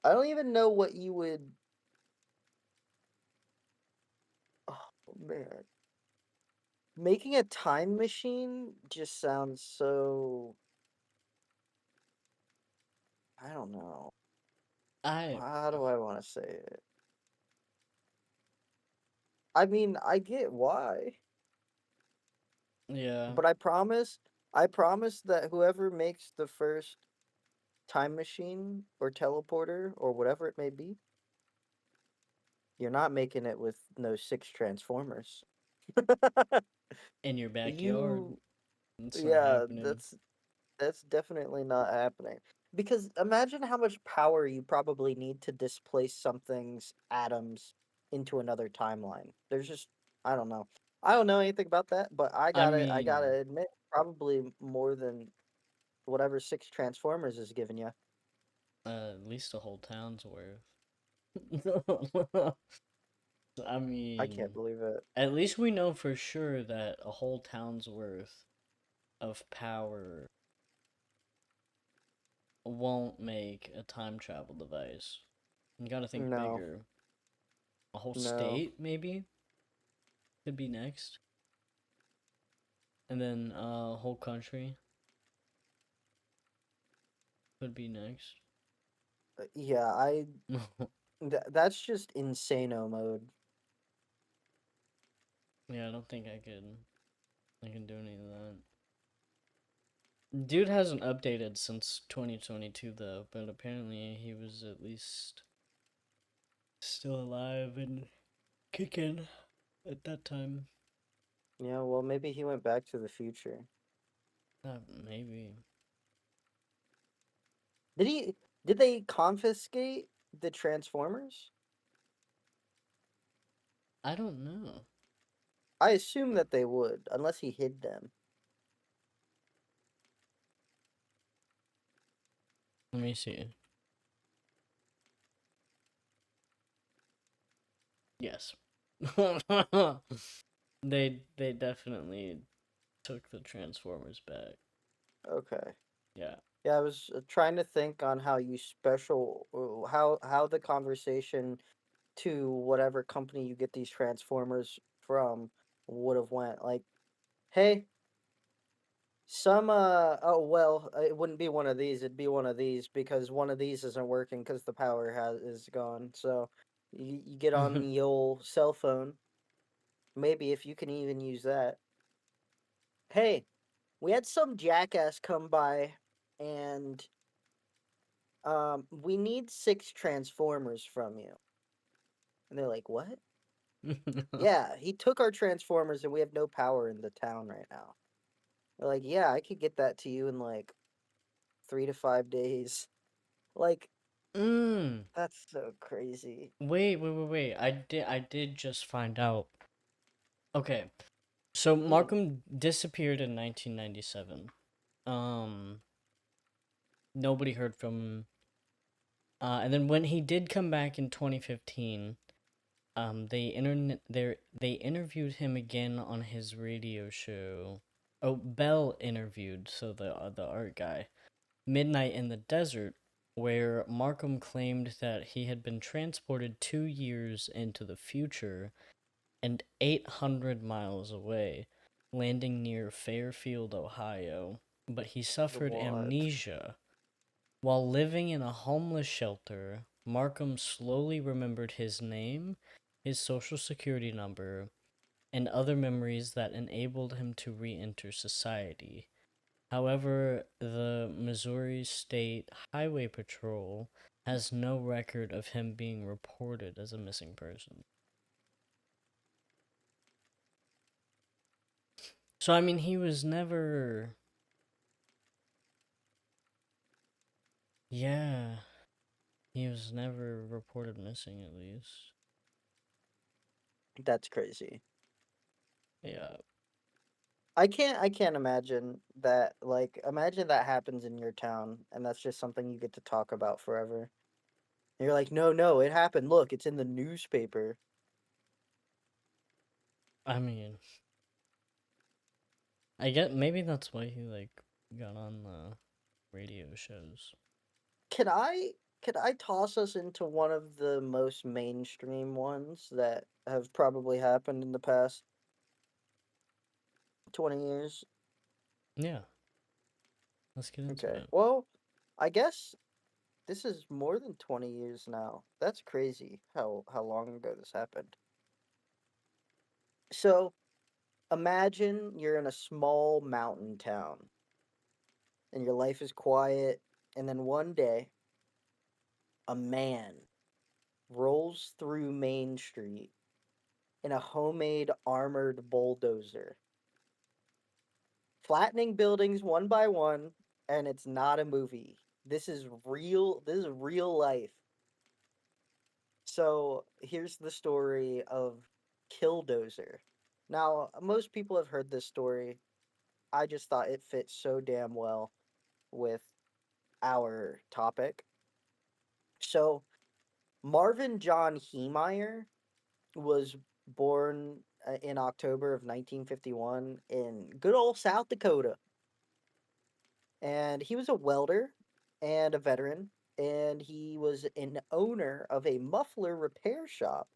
I don't even know what you would. Oh man, making a time machine just sounds so. I don't know. I How do I want to say it? I mean, I get why, yeah. but I promise that whoever makes the first time machine or teleporter or whatever it may be, you're not making it with no 6 Transformers. In your backyard. You, It's not yeah, happening. that's definitely not happening. Because imagine how much power you probably need to displace something's atoms into another timeline. There's just I don't know. I don't know anything about that, but I I mean, gotta admit, probably more than whatever six Transformers is giving you. at least a whole town's worth. I I can't mean, believe it. at least we know for sure that a whole town's worth of power won't make a time travel device. You gotta think No, bigger. A whole no. state, maybe? Could be next. And then a whole country could be next. Yeah, that's just insano mode. Yeah, I don't think I can do any of that. Dude hasn't updated since 2022 though, but apparently he was at least still alive and kicking at that time. Yeah, well, maybe he went back to the future. Maybe. Did he? Did they confiscate the Transformers? I don't know. I assume that they would, unless he hid them. Let me see. Yes. They definitely took the Transformers back. Okay. Yeah. Yeah, I was trying to think on how you special how the conversation to whatever company you get these Transformers from would have went. Like, hey, some oh well, it wouldn't be one of these. It'd be one of these because one of these isn't working because the power has is gone. So you get on the old cell phone. Maybe if you can even use that. Hey, we had some jackass come by and we need six Transformers from you. And they're like, what? Yeah, he took our Transformers and we have no power in the town right now. They're like, yeah, I could get that to you in like 3 to 5 days. Like, mm. that's so crazy. Wait. I did just find out. Okay. So Mm, Markham disappeared in 1997. Um Nobody heard from him. And then when he did come back in 2015, they interviewed him again on his radio show. Oh, Bell interviewed, so the art guy, Midnight in the Desert, where Markham claimed that he had been transported 2 years into the future and 800 miles away, landing near Fairfield, Ohio, but he suffered what? amnesia. While living in a homeless shelter, Markham slowly remembered his name, his social security number, and other memories that enabled him to re enter society. However, the Missouri State Highway Patrol has no record of him being reported as a missing person. So, I mean, he was never. Yeah, he was never reported missing, at least. That's crazy. Yeah. I can't imagine that like imagine that happens in your town and that's just something you get to talk about forever. And you're like, "No, no, it happened. Look, it's in the newspaper." I mean, I get maybe that's why he, like, got on the radio shows. Can I toss us into one of the most mainstream ones that have probably happened in the past 20 years? Yeah, let's get into Okay. it. Well, I guess this is more than 20 years now. That's crazy how long ago this happened. So, imagine you're in a small mountain town and your life is quiet and then one day a man rolls through Main Street in a homemade armored bulldozer, flattening buildings one by one, and it's not a movie. This is real. This is real life. So here's the story of Killdozer. Now, most people have heard this story. I just thought it fits so damn well with our topic. So, Marvin John Heemeyer was born in October of 1951 in good old South Dakota. And he was a welder and a veteran. And he was an owner of a muffler repair shop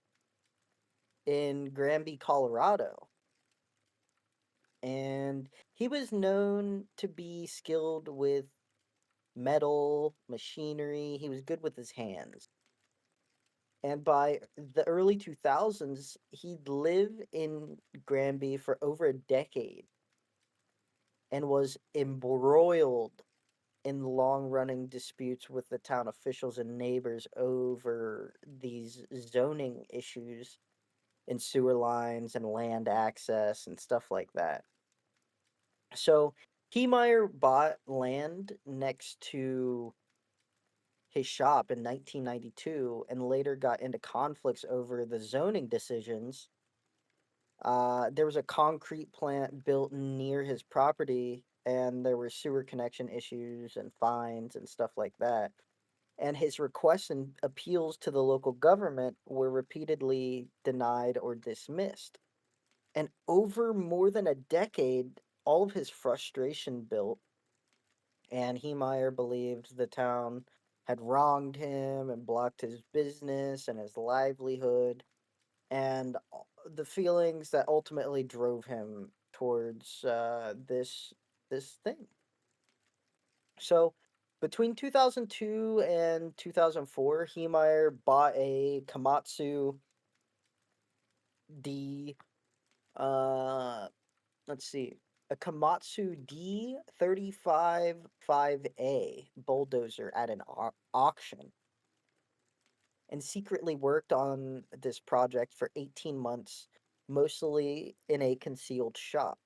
in Granby, Colorado. And he was known to be skilled with metal, machinery. He was good with his hands. And by the early 2000s, he'd live in Granby for over a decade and was embroiled in long running disputes with the town officials and neighbors over these zoning issues and sewer lines and land access and stuff like that. So Heemeyer bought land next to his shop in 1992 and later got into conflicts over the zoning decisions. There was a concrete plant built near his property, and there were sewer connection issues and fines and stuff like that. And his requests and appeals to the local government were repeatedly denied or dismissed. And over more than a decade, all of his frustration built, and Heemeyer believed the town had wronged him and blocked his business and his livelihood, and the feelings that ultimately drove him towards this thing. So, between 2002 and 2004, Heemeyer bought a Komatsu D. Uh, let's see, a Komatsu D35-5A bulldozer at an auction, and secretly worked on this project for 18 months, mostly in a concealed shop.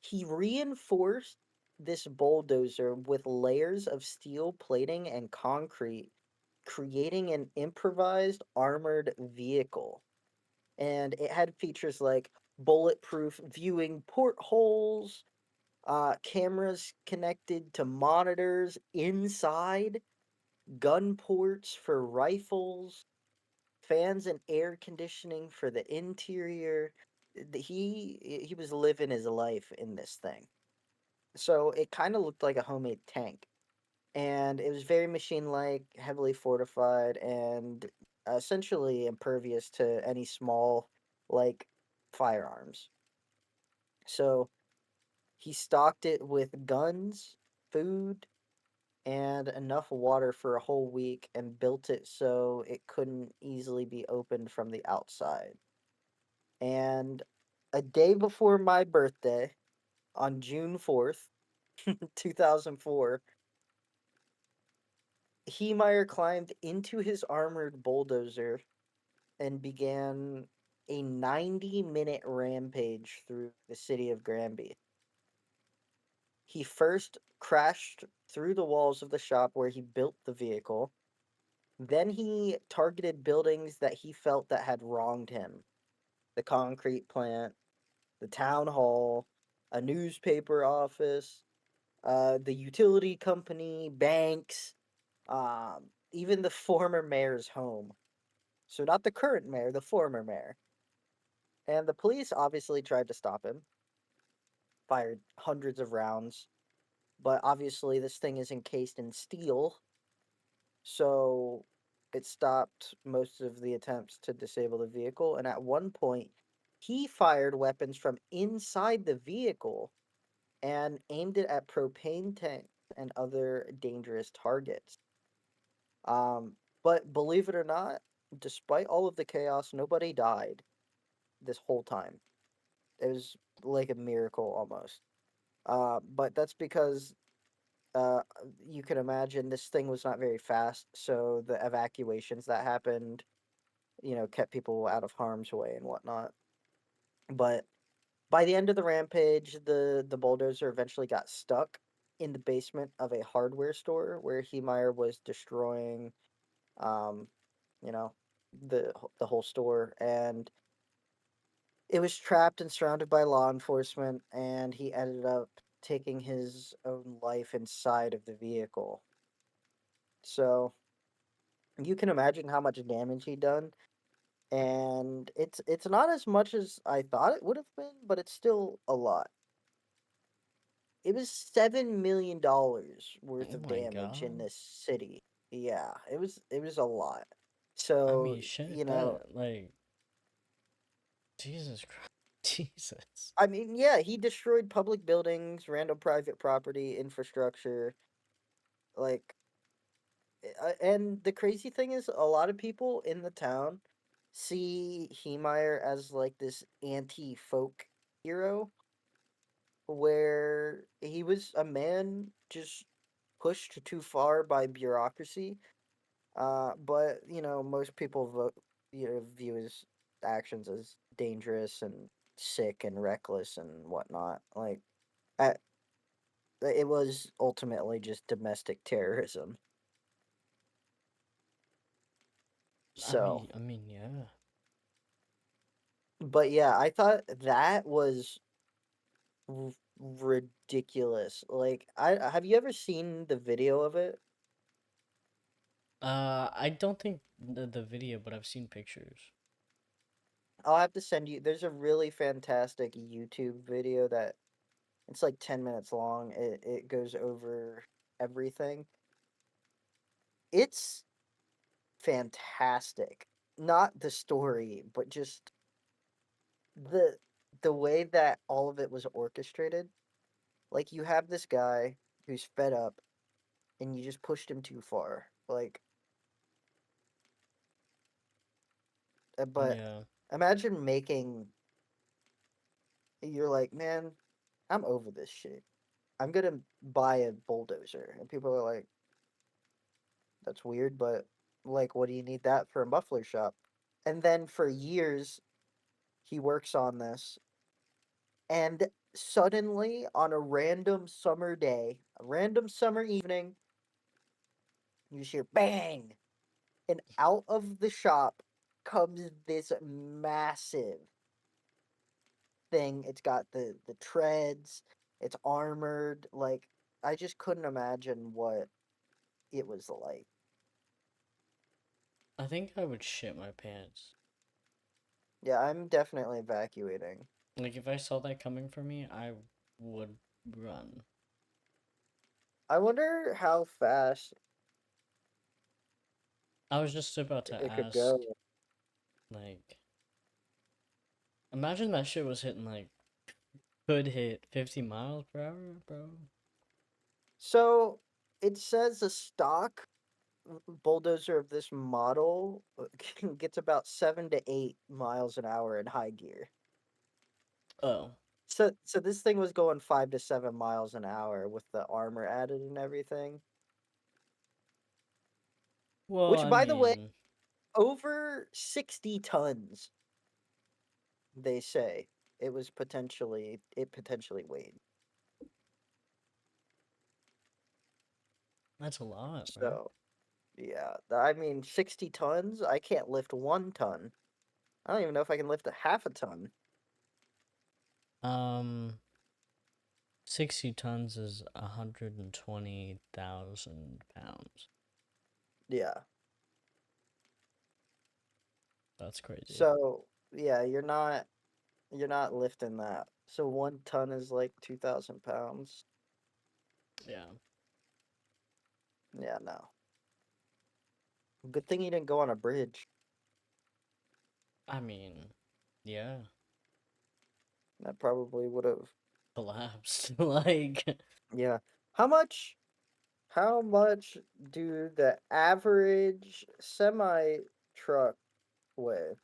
He reinforced this bulldozer with layers of steel plating and concrete, creating an improvised armored vehicle. And it had features like bulletproof viewing portholes, cameras connected to monitors inside, gun ports for rifles, fans and air conditioning for the interior. He was living his life in this thing. So it kind of looked like a homemade tank, and it was very machine-like, heavily fortified, and essentially impervious to any small, like, firearms. So he stocked it with guns, food, and enough water for a whole week, and built it so it couldn't easily be opened from the outside. And a day before my birthday, on June 4th, 2004, Heemeyer climbed into his armored bulldozer and began a 90-minute rampage through the city of Granby. He first crashed through the walls of the shop where he built the vehicle. Then he targeted buildings that he felt that had wronged him. The concrete plant, the town hall, a newspaper office, the utility company, banks, even the former mayor's home. So not the current mayor, the former mayor. And the police obviously tried to stop him, fired hundreds of rounds, but obviously this thing is encased in steel, so it stopped most of the attempts to disable the vehicle. And at one point, he fired weapons from inside the vehicle and aimed it at propane tanks and other dangerous targets. Um, but believe it or not, despite all of the chaos, nobody died this whole time. It was like a miracle almost. But that's because uh, you can imagine this thing was not very fast, so the evacuations that happened, kept people out of harm's way and whatnot. But by the end of the rampage, the bulldozer eventually got stuck, in the basement of a hardware store where Heemeyer was destroying, um, you know, the whole store, and it was trapped and surrounded by law enforcement, and he ended up taking his own life inside of the vehicle. So you can imagine how much damage he done, and it's not as much as I thought it would have been, but it's still a lot. It was $7 million worth Oh of my damage in god. this city. Yeah, it was a lot. I So, mean, shit, you know, that, like, Jesus Christ. Jesus. I mean, yeah, he destroyed public buildings, random private property, infrastructure, like and the crazy thing is a lot of people in the town see Heemeyer as like this anti-folk hero where he was a man just pushed too far by bureaucracy. But most people view his actions as dangerous and sick and reckless and whatnot. Like, I, it was ultimately just domestic terrorism. So, Yeah. but yeah, I thought that was r- ridiculous. Like, I have you ever seen the video of it? I don't think the video, but I've seen pictures. I'll have to send you. There's a really fantastic YouTube video that it's like 10 minutes long. It goes over everything. It's fantastic. Not the story, but just the the way that all of it was orchestrated. Like you have this guy who's fed up and you just pushed him too far. Like but Yeah. imagine making you're like, "Man, I'm over this shit. I'm going to buy a bulldozer." And people are like, "That's weird, but like what do you need that for a muffler shop?" And then for years he works on this, and suddenly on a random summer day, a random summer evening, you just hear bang, and out of the shop comes this massive thing. It's got the treads, it's armored. Like I just couldn't imagine what it was like. I think I would shit my pants. Yeah, I'm definitely evacuating. Like, if I saw that coming for me, I would run. I wonder how fast I was just about to it could ask, go. like, imagine that shit was hitting, like, could hit 50 miles per hour, bro. So it says a stock bulldozer of this model gets about 7 to 8 miles an hour in high gear. Oh. So this thing was going 5 to 7 miles an hour with the armor added and everything. Well, Which, I by the way, mean, over 60 tons. They say it potentially weighed. that's a lot, bro. So yeah, I mean 60 tons. I can't lift 1 ton. I don't even know if I can lift a half a ton. Um, 60 tons is 120,000 pounds. Yeah. That's crazy. So yeah, you're not lifting that. So 1 ton is like 2,000 pounds. Yeah. Yeah, no. Good thing you didn't go on a bridge. I mean, yeah. That probably would have. Collapsed. Like, Yeah. How much? How much do the average semi truck weigh?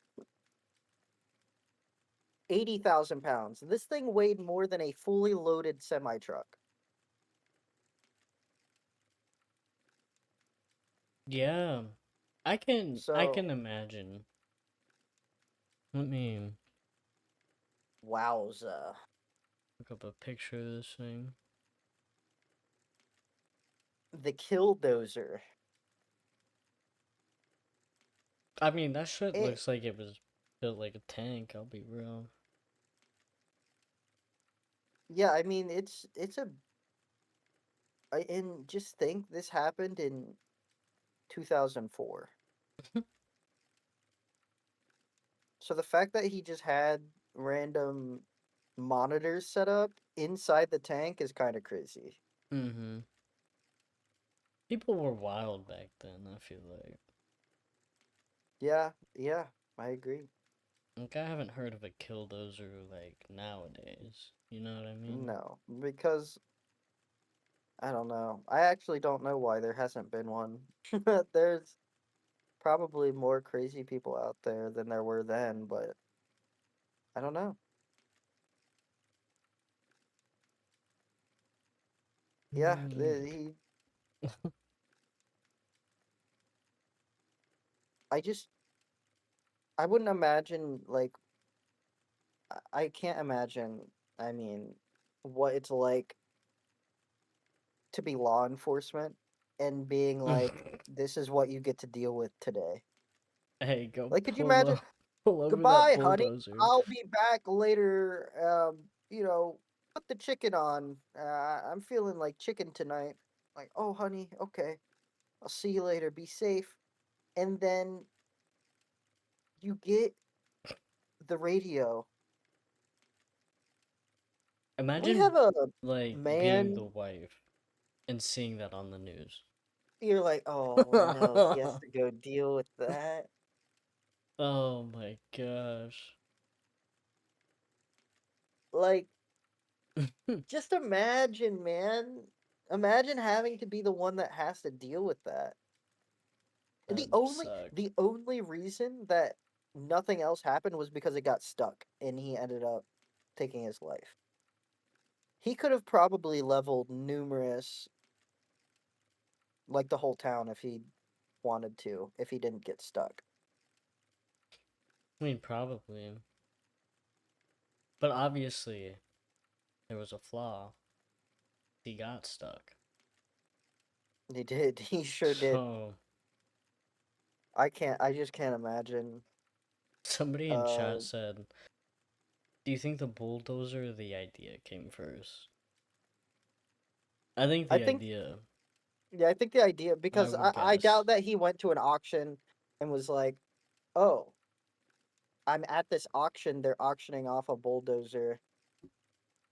80,000 pounds. This thing weighed more than a fully loaded semi truck. yeah. I can So, imagine. Let me wowza. look up a picture of this thing. the Killdozer. I mean, that shit It, looks like it was built like a tank, I'll be real. yeah, I mean it's a and just think this happened in 2004. So the fact that he just had random monitors set up inside the tank is kind of crazy. Mm-hmm. People were wild back then, I feel like. Yeah, yeah, I agree. Like, I haven't heard of a killdozer, like, nowadays. You know what I mean? No, because I don't know. I actually don't know why there hasn't been one. There's probably more crazy people out there than there were then, but I don't know. Yeah, Yep. he. I just. I wouldn't imagine like. I can't imagine. I mean, what it's like to be law enforcement and being like, this is what you get to deal with today. Hey, go Like, could you pull imagine? up, pull over that Goodbye, honey. bulldozer. I'll be back later. Put the chicken on. I'm feeling like chicken tonight. Like, oh, honey, okay. I'll see you later. Be safe. And then you get the radio. We have Imagine, a like, being the man. wife and seeing that on the news. You're like, oh no, he has to go deal with that. Oh my gosh. Like, just imagine, man. Imagine having to be the one that has to deal with that. The That'd only suck. the only reason that nothing else happened was because it got stuck and he ended up taking his life. He could have probably leveled numerous, like the whole town if he wanted to, if he didn't get stuck. I mean, probably. But obviously, there was a flaw. He got stuck. He did. He sure did. So, I just can't imagine. somebody in Uh, chat said, do you think the bulldozer or the idea came first? I think I the think, idea, yeah, I think the idea, I because would I doubt guess. that he went to an auction and was like, oh, I'm at this auction. They're auctioning off a bulldozer.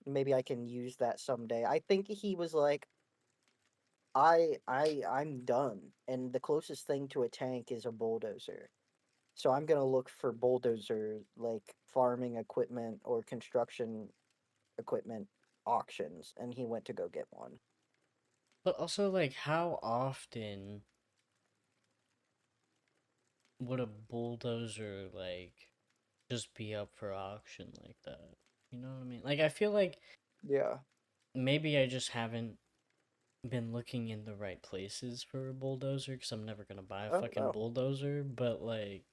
Maybe I can use that someday. I think he was like, I'm done, and the closest thing to a tank is a bulldozer. So I'm gonna look for bulldozer like farming equipment or construction equipment auctions, and he went to go get one. But also, like, how often would a bulldozer, like, just be up for auction like that? You know what I mean? Like, I feel like Yeah. maybe I just haven't been looking in the right places for a bulldozer because I'm never gonna buy a Oh fucking no. bulldozer, but like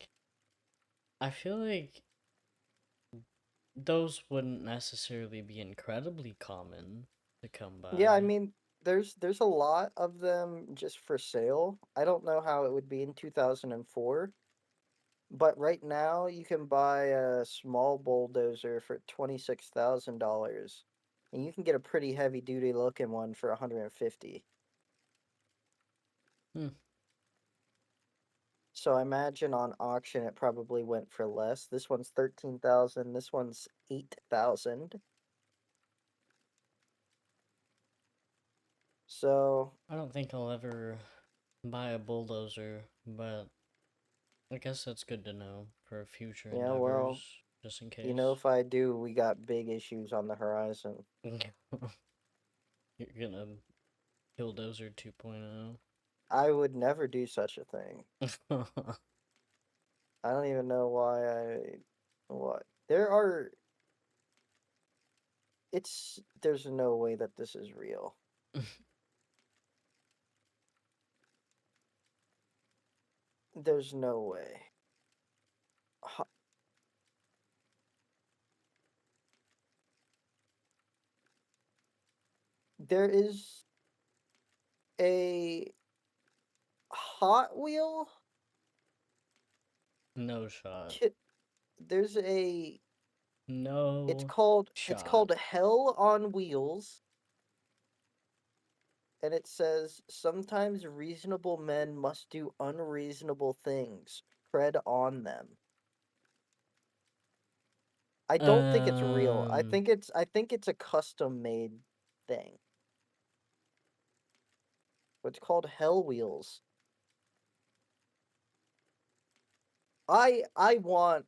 I feel like those wouldn't necessarily be incredibly common to come Yeah, I by. mean, there's a lot of them just for sale. I don't know how it would be in 2004. But right now, you can buy a small bulldozer for $26,000, and you can get a pretty heavy duty looking one for 150. Hmm. So I imagine on auction it probably went for less. This one's 13,000. This one's 8,000. So I don't think I'll ever buy a bulldozer, but I guess that's good to know for future yeah, well, endeavors, just in you know, case. if I do, we got big issues on the horizon. You're gonna Killdozer 2.0. I would never do such a thing. I don't even know why I what. There are there's no way that this is real. There's no way. Ho- There is a Hot Wheel No shot. kit. There's a. No It's shot. called Hell on Wheels, and it says sometimes reasonable men must do unreasonable things. Tread on them. I don't think it's real. Um, I think it's a custom made thing. It's called Hell Wheels. I want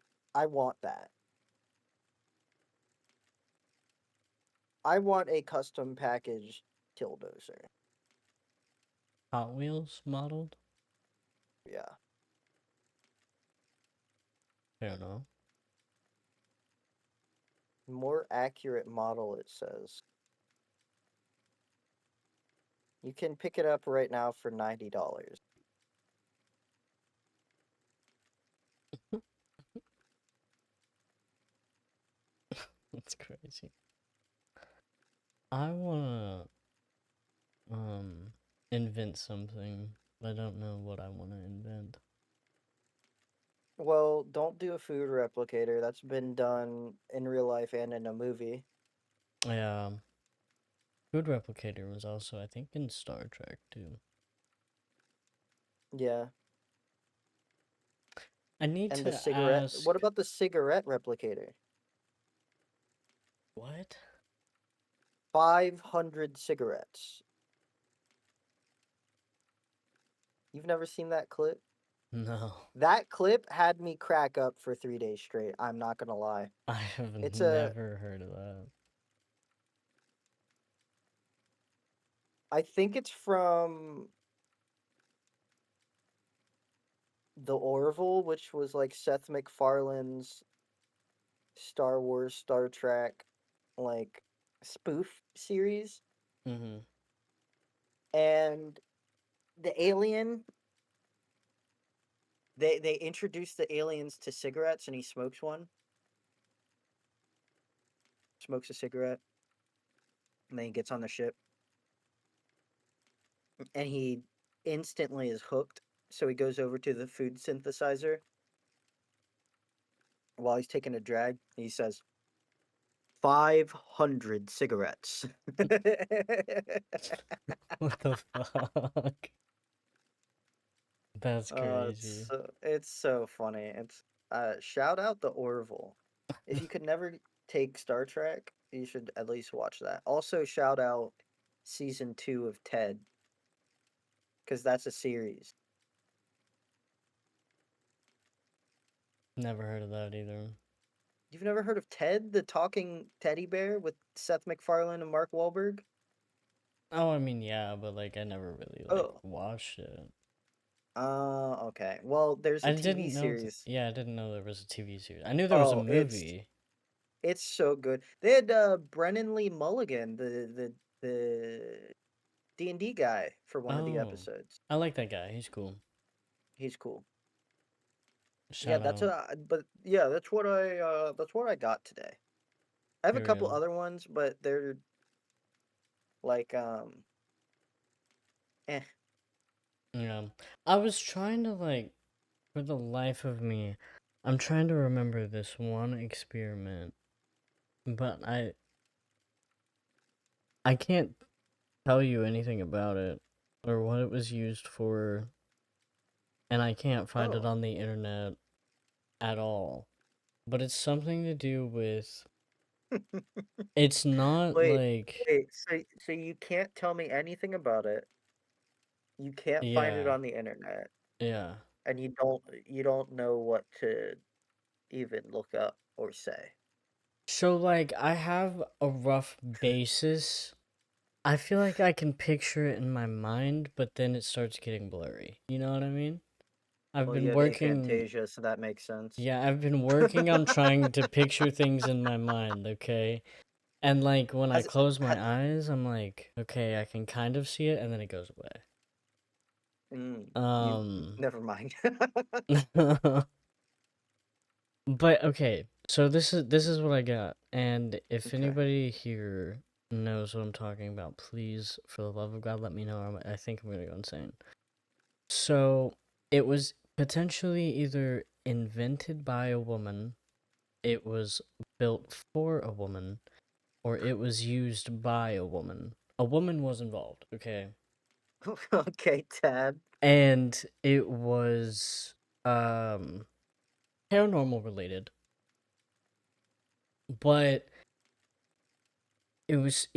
that. I want a custom packaged Killdozer. Hot Wheels modeled? Yeah. I don't know. More accurate model, it says. You can pick it up right now for $90. That's crazy. I wanna invent something. I don't know what I wanna invent. Well, don't do a food replicator. That's been done in real life and in a movie. Yeah. Food replicator was also, I think, in Star Trek too. Yeah. I need And the to cigarette. What ask about the cigarette replicator? what? 500 cigarettes. You've never seen that clip? No. That clip had me crack up for 3 days straight. I'm not gonna lie. I have It's a. never heard of that. I think it's from the Orville, which was like Seth MacFarlane's Star Wars, Star Trek, like spoof series, Mm-hmm. and the alien. They introduced the aliens to cigarettes, and he smokes one, smokes a cigarette, and then he gets on the ship, and he instantly is hooked. So he goes over to the food synthesizer while he's taking a drag. He says, 500 cigarettes. What the fuck? That's crazy. It's so funny. It's shout out the Orville. If you could never take Star Trek, you should at least watch that. Also shout out season 2 of Ted, because that's a series. Never heard of that either. You've never heard of Ted, the talking teddy bear with Seth MacFarlane and Mark Wahlberg? Oh, I mean, yeah, but like I never really like Oh. watched it. Okay. Well, there's I a TV didn't know. series. Yeah, I didn't know there was a TV series. I knew there was a Oh, movie. it's so good. They had Brennan Lee Mulligan, the D&D guy for one of the Oh, episodes. I like that guy. He's cool. He's cool. Yeah, Shout out. but yeah, that's what I got today. I have a Here we couple go. other ones, but they're like eh. Yeah, I was trying to like, for the life of me, I'm trying to remember this one experiment, but I can't tell you anything about it or what it was used for, and I can't find it Oh. on the internet at all. But it's something to do with. It's not Wait, like. wait. So you can't tell me anything about it. You can't find it Yeah, on the internet, yeah. and you don't know what to even look up or say. So like I have a rough basis. I feel like I can picture it in my mind, but then it starts getting blurry. You know what I mean? I've Well, you been have working. aphantasia, so that makes sense. Yeah, I've been working on trying to picture things in my mind, okay? And like when I Has close ha, my eyes, I'm like, okay, I can kind of see it and then it goes away. you Um never mind. But okay, so this is what I got. And if Okay. anybody here knows what I'm talking about, please, for the love of God, let me know. I think I'm gonna go insane. So it was potentially either invented by a woman, it was built for a woman, or it was used by a woman. A woman was involved, okay? Okay, Tab. And it was um paranormal related, but it was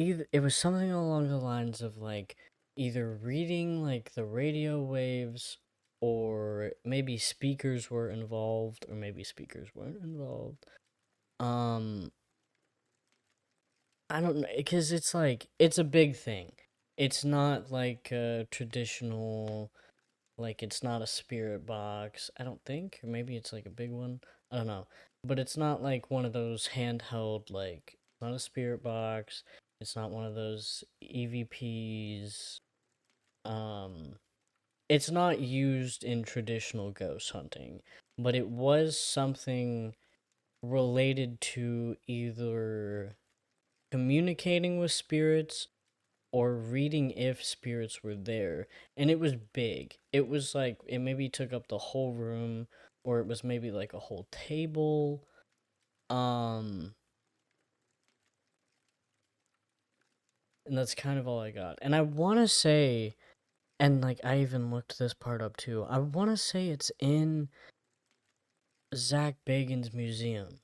something along the lines of like either reading like the radio waves, or maybe speakers were involved, or maybe speakers weren't involved. Um I don't know, because it's like it's a big thing. It's not like a traditional, like it's not a spirit box, I don't think. Or maybe it's like a big one. I don't know. But it's not like one of those handheld, like it's not a spirit box. It's not one of those EVPs. Um it's not used in traditional ghost hunting, but it was something related to either communicating with spirits or reading if spirits were there. And it was big. It was like it maybe took up the whole room, or it was maybe like a whole table. Um and that's kind of all I got. And I want to say, and like I even looked this part up too. I want to say it's in Zach Bagans' museum.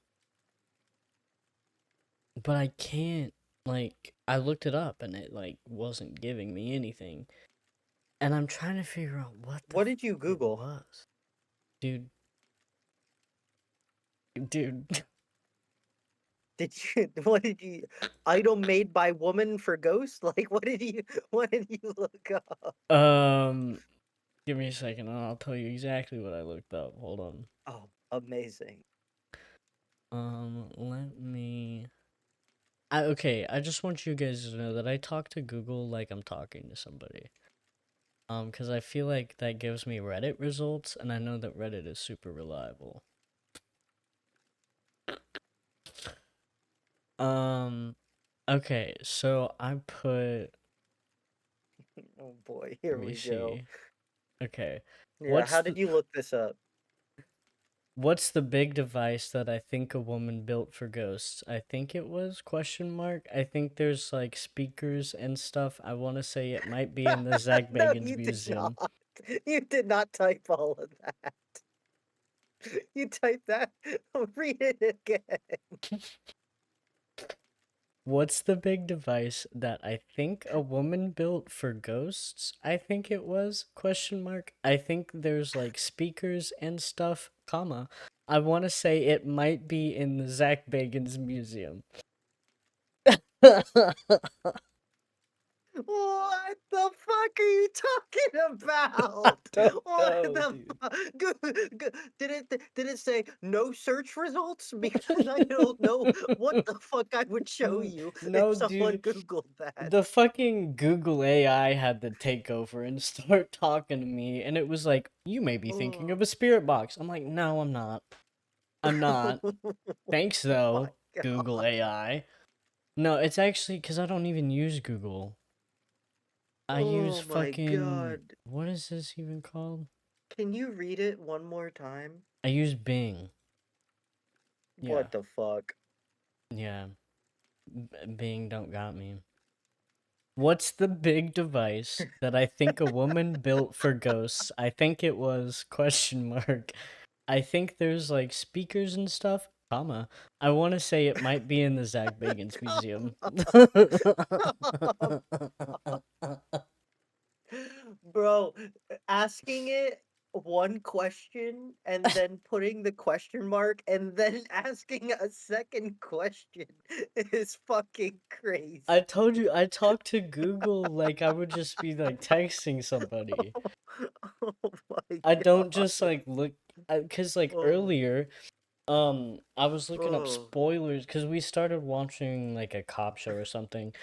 But I can't, like I looked it up and it like wasn't giving me anything. And I'm trying to figure out what the What did you it Google? was. Dude, dude. Did you? What did you? Item made by woman for ghost? Like, what did you? What did you look up? Um, Give me a second and I'll tell you exactly what I looked up. Hold on. Oh, amazing. Let me. Okay, I just want you guys to know that I talk to Google like I'm talking to somebody. Because I feel like that gives me Reddit results, and I know that Reddit is super reliable. Um, okay, so I put. Oh boy, Let here me we go. see. Okay, Yeah, what's how the did you look this up? What's the big device that I think a woman built for ghosts? I think it was question mark. I think there's like speakers and stuff. I want to say it might be in the Zach No, Bagans you did not. Museum. You did not type all of that. You typed that. Read it again. What's the big device that I think a woman built for ghosts? I think it was question mark. I think there's like speakers and stuff, comma. I want to say it might be in the Zach Bagans Museum. What the fuck are you talking I about? don't What know, the dude. fuck? Did it say no search results? Because I don't know what the fuck I would show you if No, someone dude. Googled that. The fucking Google AI had to take over and start talking to me, and it was like, "You may be thinking Oh, of a spirit box." I'm like, "No, I'm not. I'm not. Thanks, oh my though, Google god. AI." No, it's actually because I don't even use Google. I use Oh my fucking. god. What is this even called? Can you read it one more time? I use Bing. Yeah, What the fuck? yeah. Bing don't got me. What's the big device that I think a woman built for ghosts? I think it was question mark. I think there's like speakers and stuff, comma. I want to say it might be in the Zach Bagans Come Museum. on. Bro, asking it one question and then putting the question mark and then asking a second question is fucking crazy. I told you I talked to Google like I would just be like texting somebody. Oh my I don't just god. like look, cuz like Oh, earlier I was looking up oh. spoilers because we started watching like a cop show or something,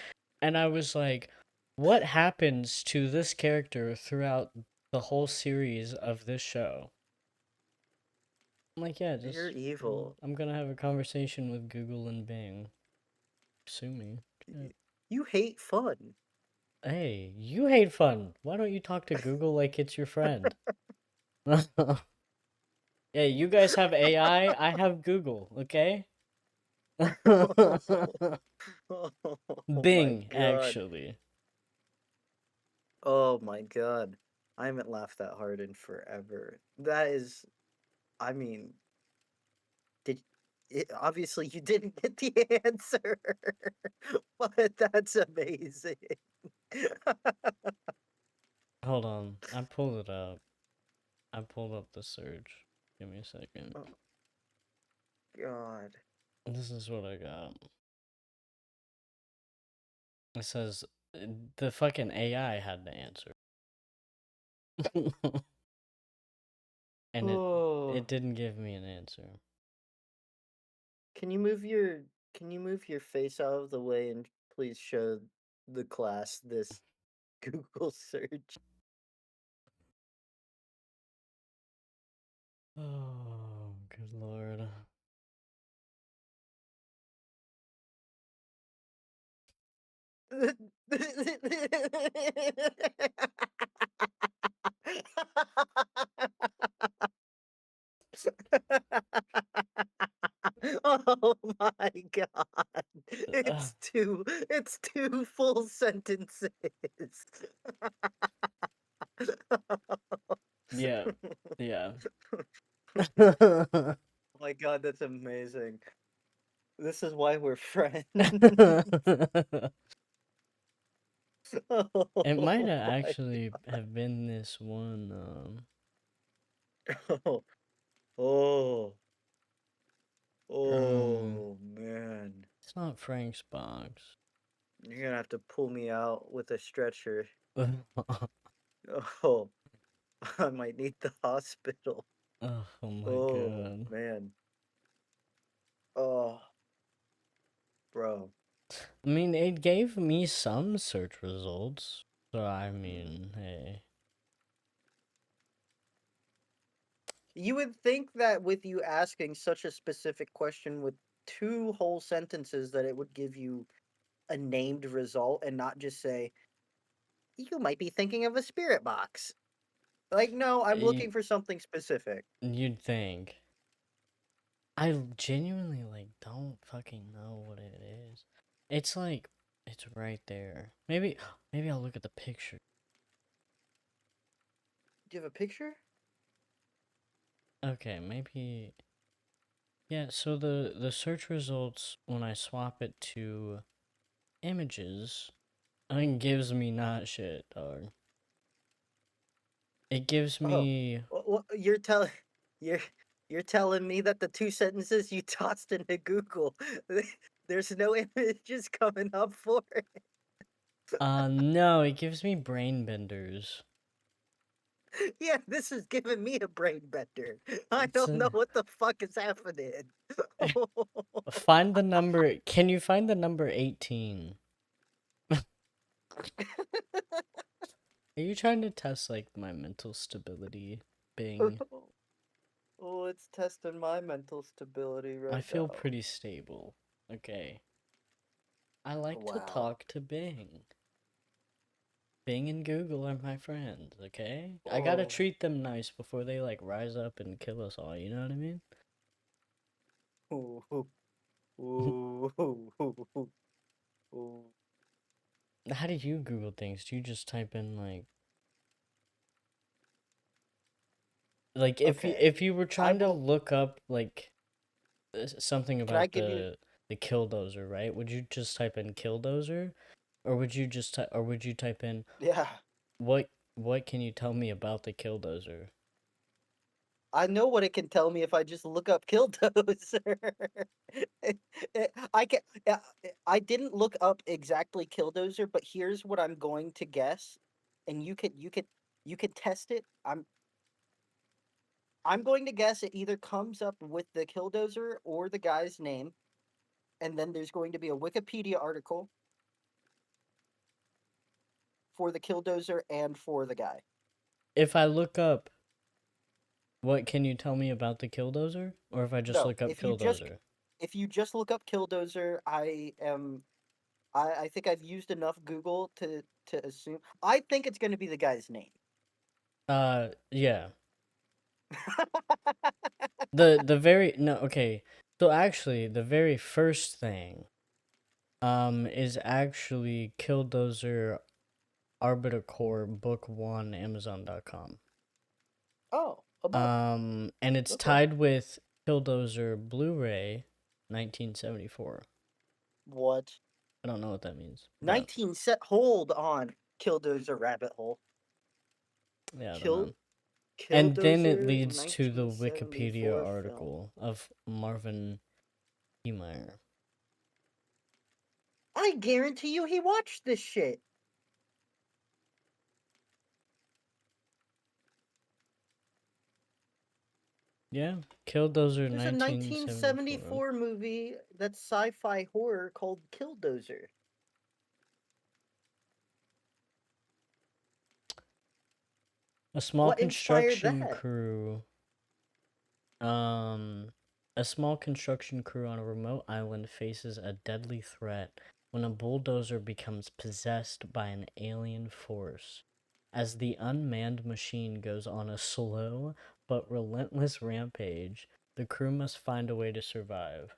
and I was like, what happens to this character throughout the whole series of this show? I'm like, yeah, You're just evil. I'm gonna have a conversation with Google and Bing. Sue me. Shit. You hate fun. Hey, you hate fun. Why don't you talk to Google like it's your friend? Hey, you guys have AI, I have Google, okay? Oh my Bing, god. actually. Oh my god. I haven't laughed that hard in forever. That is, I mean, did obviously you didn't get the answer, but that's amazing. Hold on, I pulled it up. I pulled up the search. Give me a second. Oh god. This is what I got. It says the fucking AI had the answer. And it Oh, didn't give me an answer. can you move your can you move your face out of the way and please show the class this Google search? Oh, good lord. Oh my god. Uh, It's two full sentences. yeah, yeah. Oh my god, that's amazing. This is why we're friends. It might Oh have my actually have been this one. god. Oh, Um, oh man. it's not Frank's box. You're gonna have to pull me out with a stretcher. Oh Oh, I might need the hospital. my Oh god. man. Oh, bro. I mean, it gave me some search results. So I mean, hey. You would think that with you asking such a specific question with two whole sentences that it would give you a named result and not just say, you might be thinking of a spirit box. Like, no, I'm You, looking for something specific. you'd think. I genuinely like don't fucking know what it is. It's like it's right there. Maybe I'll look at the picture. Do you have a picture? Okay, maybe yeah, so the search results when I swap it to images, it gives me not shit, dog. It gives Oh, me you're telling you're you're telling me that the two sentences you tossed into Google, there's no images coming up for it. no, it gives me brain benders. Yeah, this is giving me a brain bender. I It's don't know a what the fuck is happening. find the number. Can you find the number 18? Are you trying to test like my mental stability, Bing? Oh, it's testing my mental stability I right feel now. pretty stable. Okay. I like to Wow. talk to Bing. Bing and Google are my friends, okay? I gotta Oh. treat them nice before they like rise up and kill us all, you know what I mean? Ooh, ooh, ooh, ooh, ooh, ooh. How do you Google things? Do you just type in like Okay. if you were I trying to will. look up like something Can I about give you? the killdozer, right? Would you just type in killdozer, or would you type in Yeah. what can you tell me about the killdozer? I know what it can tell me if I just look up Killdozer. I can. I didn't look up exactly Killdozer, but here's what I'm going to guess, and you can test it. I'm going to guess it either comes up with the Killdozer or the guy's name, and then there's going to be a Wikipedia article for the Killdozer and for the guy. If I look up what can you tell me about the killdozer, or if I just No, look up killdozer? if you just look up Killdozer, I think I've used enough Google to assume. I think it's going to be the guy's name. Yeah. The very no, okay. So actually, the very first thing is actually Killdozer Arbiter Core Book 1 Amazon.com. Oh, a book. And it's Okay. tied with Killdozer Blu-ray 1974. What? I don't know what that means, but 19 set. Hold on. Killdozer rabbit hole. yeah, I don't know. Kill And then it Killdozer leads to the Wikipedia 1974 film. article of Marvin Heemeyer. I guarantee you he watched this shit. Yeah, Killdozer There's a 1974. 1974 movie that's sci-fi horror called Killdozer. A small What inspired construction that? crew Um, a small construction crew on a remote island faces a deadly threat when a bulldozer becomes possessed by an alien force. As the unmanned machine goes on a slow but relentless rampage, the crew must find a way to survive.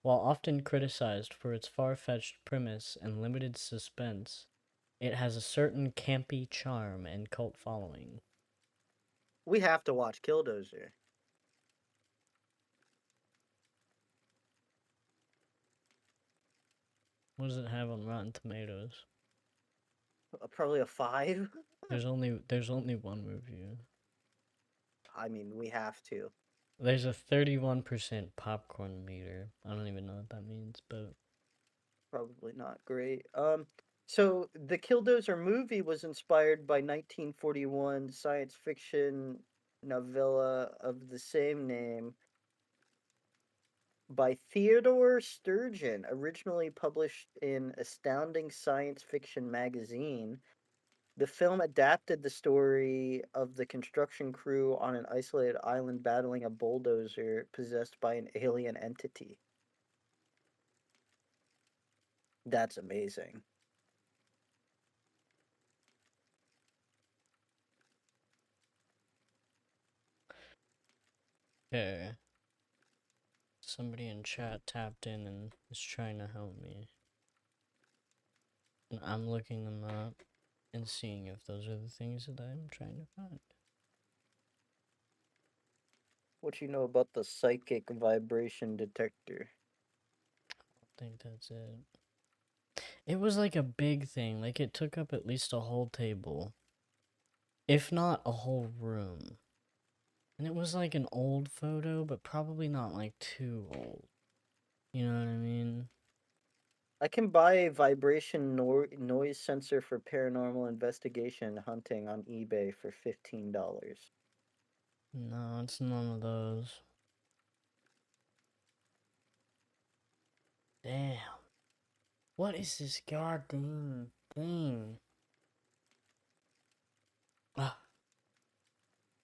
While often criticized for its far-fetched premise and limited suspense, it has a certain campy charm and cult following. We have to watch Killdozer. What does it have on Rotten Tomatoes? Probably a 5. There's only one review. I mean, we have to. There's a 31% popcorn meter. I don't even know what that means, but Probably not great. So the Killdozer movie was inspired by 1941 science fiction novella of the same name by Theodore Sturgeon, originally published in Astounding Science Fiction magazine. The film adapted the story of the construction crew on an isolated island battling a bulldozer possessed by an alien entity. That's amazing. okay. Somebody in chat tapped in and is trying to help me. And I'm looking them up and seeing if those are the things that I'm trying to find. What you know about the psychic vibration detector? I think that's it. It was like a big thing. Like it took up at least a whole table, if not a whole room. And it was like an old photo, but probably not like too old. You know what I mean? I can buy a vibration noise sensor for paranormal investigation hunting on eBay for $15. No, it's none of those. Damn. What is this goddamn thing?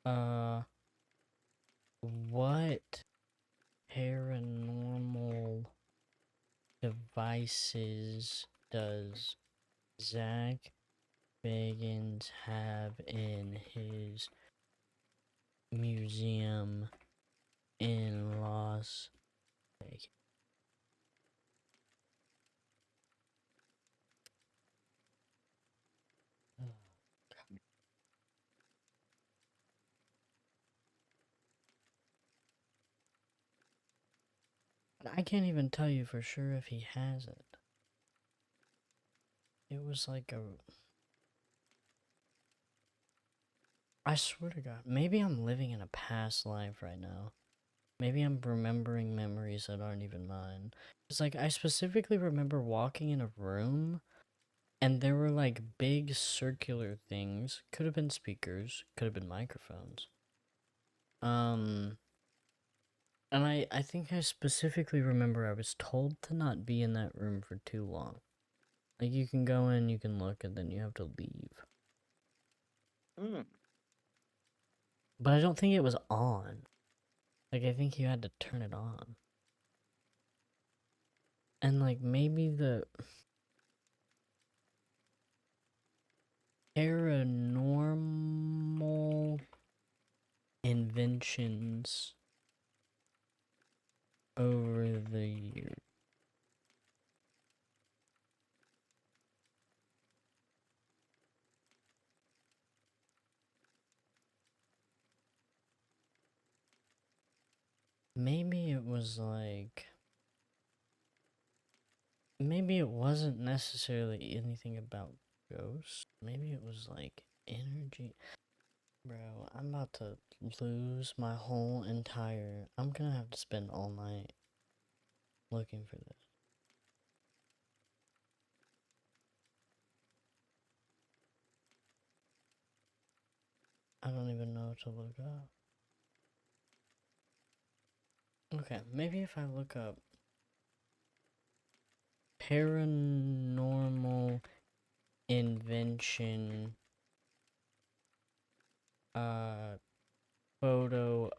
Ah, what paranormal devices does Zach Bagans have in his museum in Las Vegas? I can't even tell you for sure if he has it. It was like a. I swear to God, maybe I'm living in a past life right now. Maybe I'm remembering memories that aren't even mine. It's like I specifically remember walking in a room and there were like big circular things. Could have been speakers, could have been microphones. Um and I think I specifically remember I was told to not be in that room for too long. Like you can go in, you can look, and then you have to leave. Hmm. But I don't think it was on. Like I think you had to turn it on. And like maybe the paranormal inventions over the years. Maybe it was like. Maybe it wasn't necessarily anything about ghosts. Maybe it was like energy. Bro, I'm about to lose my whole entire. I'm gonna have to spend all night looking for this. I don't even know what to look up. Okay, maybe if I look up paranormal invention uh photo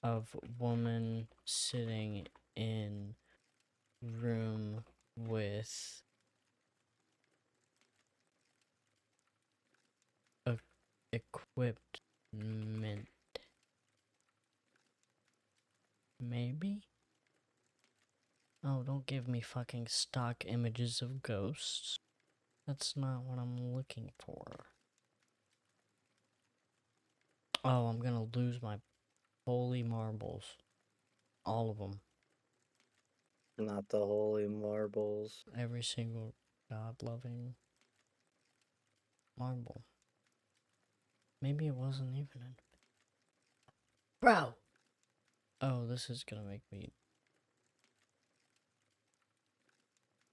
of woman sitting in room with a equipment. Maybe? Oh, don't give me fucking stock images of ghosts. That's not what I'm looking for. Oh, I'm gonna lose my holy marbles. All of them. Not the holy marbles. Every single God-loving marble. Maybe it wasn't even in. Bro! Oh, this is gonna make me.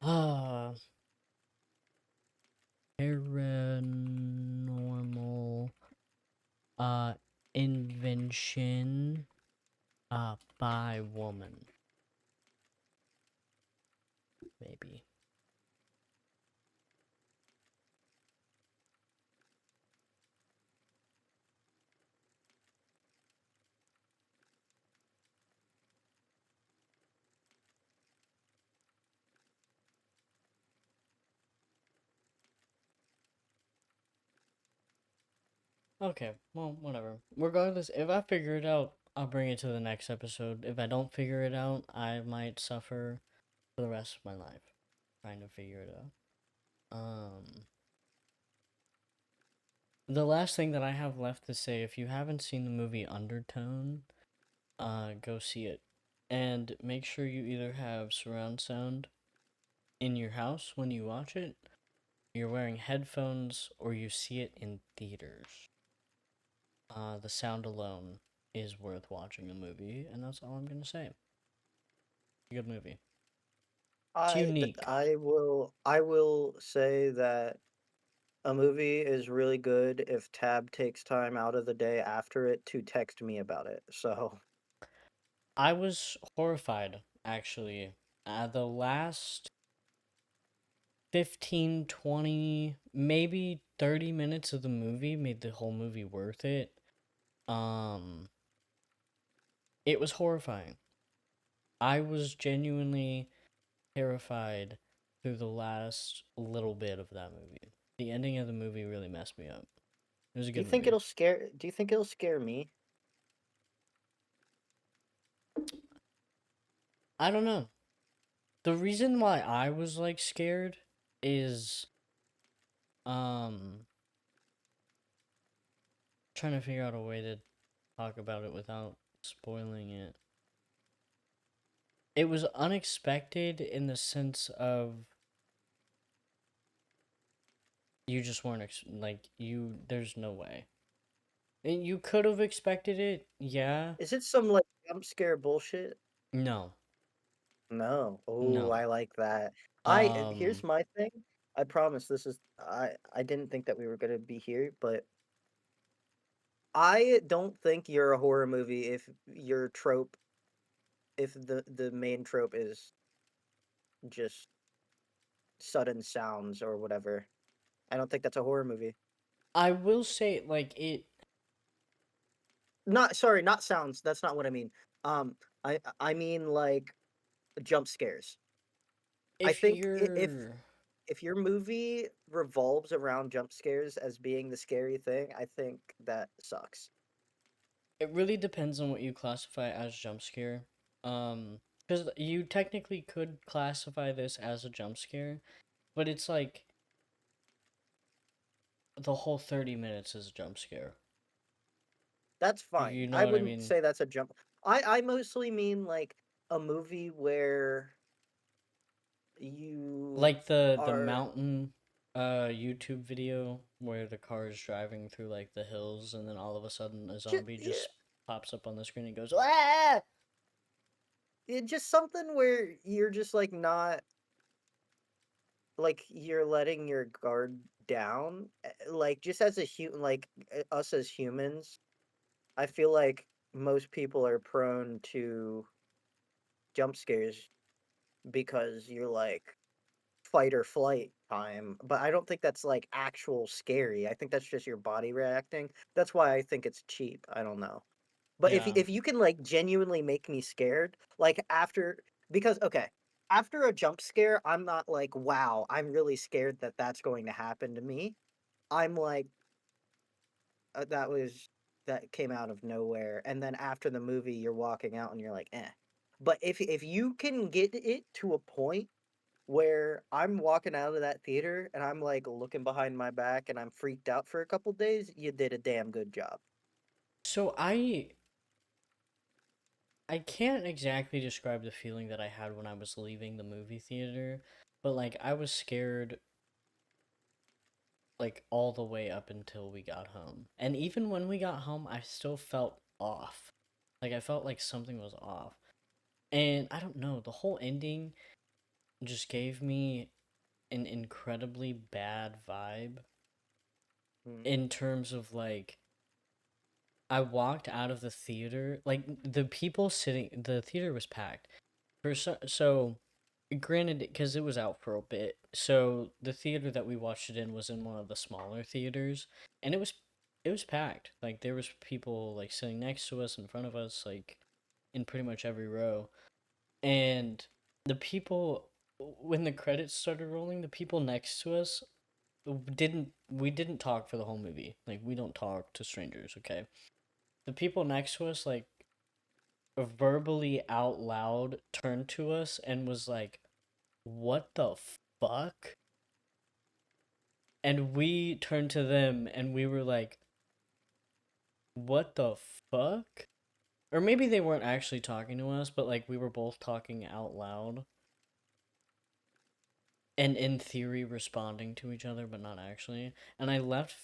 Ah. Paranormal. Invention. By woman. Maybe. Okay, well, whatever. Regardless, if I figure it out, I'll bring it to the next episode. If I don't figure it out, I might suffer for the rest of my life trying to figure it out. The last thing that I have left to say, if you haven't seen the movie Undertone, go see it. And make sure you either have surround sound in your house when you watch it, you're wearing headphones, or you see it in theaters. The sound alone is worth watching a movie, and that's all I'm gonna say. Good movie. It's unique. I will say that a movie is really good if Tab takes time out of the day after it to text me about it. So I was horrified, actually. The last 15, 20, maybe 30 minutes of the movie made the whole movie worth it. Um, it was horrifying. I was genuinely terrified through the last little bit of that movie. The ending of the movie really messed me up. It was a good movie. do you think it'll scare me? I don't know. The reason why I was like scared is um trying to figure out a way to talk about it without spoiling it. It was unexpected in the sense of you just weren't like you there's no way. And you could have expected it. Yeah. Is it some like jump scare bullshit? No. No. Oh, No. I like that. Here's Um my thing. I promise this is I didn't think that we were gonna be here, but I don't think you're a horror movie if your trope if the main trope is just sudden sounds or whatever. I don't think that's a horror movie. I will say like it Not sorry, not sounds. That's not what I mean. I mean like jump scares. I If think you're if your movie revolves around jump scares as being the scary thing, I think that sucks. It really depends on what you classify as jump scare. Because you technically could classify this as a jump scare, but it's like the whole 30 minutes is a jump scare. That's fine. You know I what I wouldn't mean? say that's a jump. I mostly mean like a movie where you Like the are mountain YouTube video where the car is driving through like the hills and then all of a sudden a just zombie yeah, just pops up on the screen and goes, ah! just something where you're just like not like you're letting your guard down. Like just as a human, like us as humans, I feel like most people are prone to jump scares because you're like fight or flight time, but I don't think that's like actual scary. I think that's just your body reacting. That's why I think it's cheap. I don't know. But Yeah. if you can like genuinely make me scared, like after because okay, after a jump scare, I'm not like, wow, I'm really scared that that's going to happen to me. I'm like that was that came out of nowhere. And then after the movie, you're walking out and you're like, eh. But if you can get it to a point where I'm walking out of that theater and I'm like looking behind my back and I'm freaked out for a couple days, you did a damn good job. So I can't exactly describe the feeling that I had when I was leaving the movie theater, but like I was scared like all the way up until we got home. And even when we got home, I still felt off. Like I felt like something was off. And I don't know, the whole ending just gave me an incredibly bad vibe Mm. in terms of like I walked out of the theater, like the theater was packed. So granted, because it was out for a bit, so the theater that we watched it in was in one of the smaller theaters, and it was packed. Like there was people like sitting next to us, in front of us, like in pretty much every row, and the people when the credits started rolling, the people next to us didn't we didn't talk for the whole movie. Like we don't talk to strangers, okay? The people next to us like verbally out loud turned to us and was like, "What the fuck?" And we turned to them and we were like, "What the fuck?" Or maybe they weren't actually talking to us, but like we were both talking out loud and in theory responding to each other, but not actually. And I left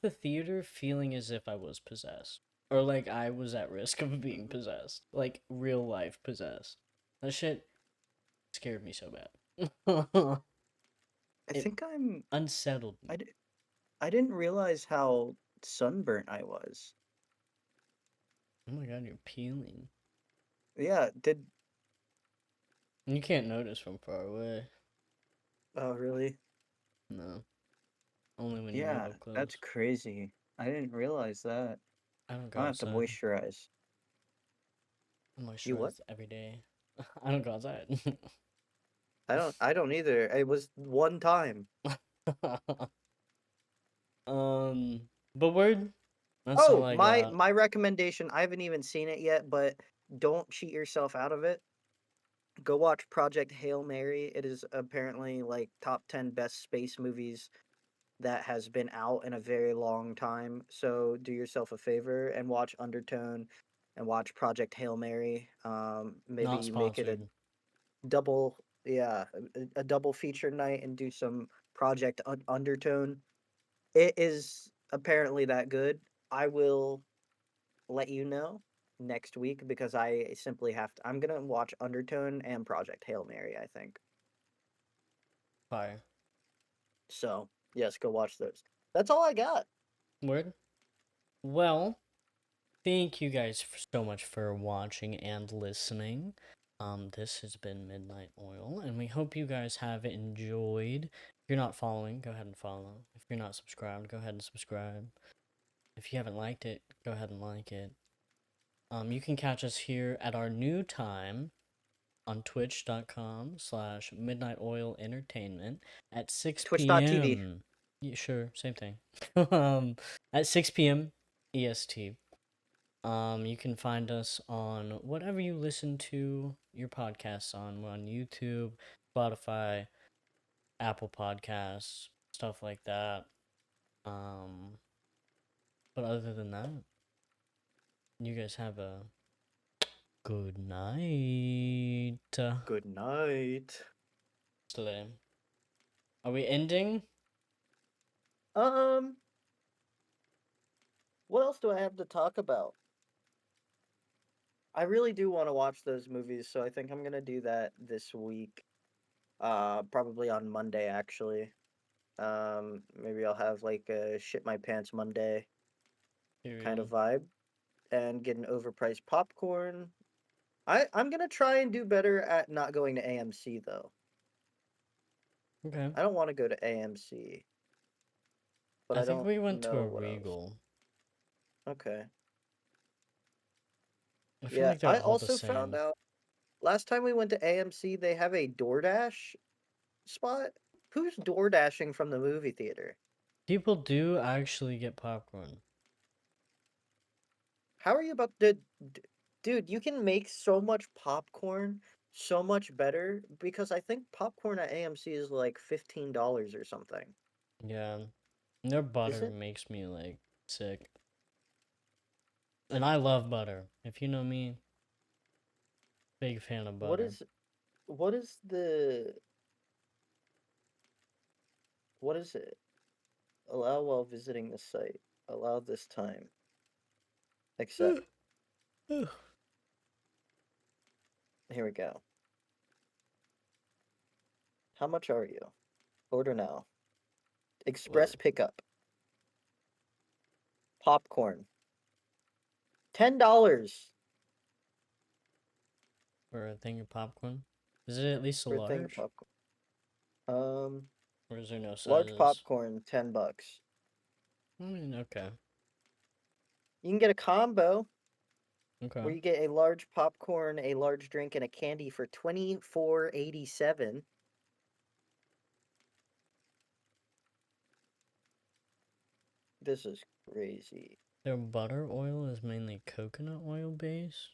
the theater feeling as if I was possessed. Or like I was at risk of being possessed. Like real life possessed. That shit scared me so bad. I It think I'm unsettled I, me. d- I didn't realize how sunburnt I was. Oh my god, you're peeling. Yeah, did You can't notice from far away. oh really? No. Only when you get Yeah, up that's close. crazy. I didn't realize that. I don't go I'll have to outside. moisturize. I You what? moisturize every day. I don't go outside. I don't either. It was one time. um, but word. That's all Oh, I got. my recommendation, I haven't even seen it yet, but don't cheat yourself out of it. Go watch Project Hail Mary. It is apparently like top 10 best space movies that has been out in a very long time. So do yourself a favor and watch Undertone and watch Project Hail Mary. Maybe Not you make it a sponsored. double, yeah, a double feature night and do some Project Undertone. It is apparently that good. I will let you know next week because I simply have to. I'm gonna watch Undertone and Project Hail Mary, I think. Fire. So yes, go watch those. That's all I got. Word. Well, thank you guys so much for watching and listening. This has been Midnight Oil, and we hope you guys have enjoyed. If you're not following, go ahead and follow. If you're not subscribed, go ahead and subscribe. If you haven't liked it, go ahead and like it. You can catch us here at our new time on twitch.com/midnightoilentertainment at 6 Twitch.tv. p.m. Yeah, sure, same thing. At 6 p.m. EST. You can find us on whatever you listen to your podcasts on. We're on YouTube, Spotify, Apple Podcasts, stuff like that. Um, but other than that, you guys have a good night. Good night. Today. Are we ending? Um, what else do I have to talk about? I really do want to watch those movies, so I think I'm gonna do that this week. Probably on Monday actually. Maybe I'll have like a shit my pants Monday kind of Period. vibe and get an overpriced popcorn. I'm gonna try and do better at not going to AMC though. Okay. I don't want to go to AMC, but I I think don't we went to know a what else. Regal. Okay. I feel Yeah, like they're I all the also found same. out last time we went to AMC they have a DoorDash spot. Who's DoorDashing from the movie theater? People do actually get popcorn. How are you about to dude, you can make so much popcorn so much better because I think popcorn at AMC is like $15 or something. Yeah. Their Is butter it? makes me like sick. And I love butter. If you know me, big fan of What butter. is what is the what is it? Allow while visiting the site. Allow this time. Accept. Here we go. How much are you? Order now. Express Whoa. pickup. Popcorn. $10 For a thing of popcorn? Is it at least a for a thing of large? popcorn. Um, Or is there no Large sizes? popcorn, $10. I mean, okay. You can get a combo Okay. where you get a large popcorn, a large drink, and a candy for $24.87. This is crazy. Their butter oil is mainly coconut oil based.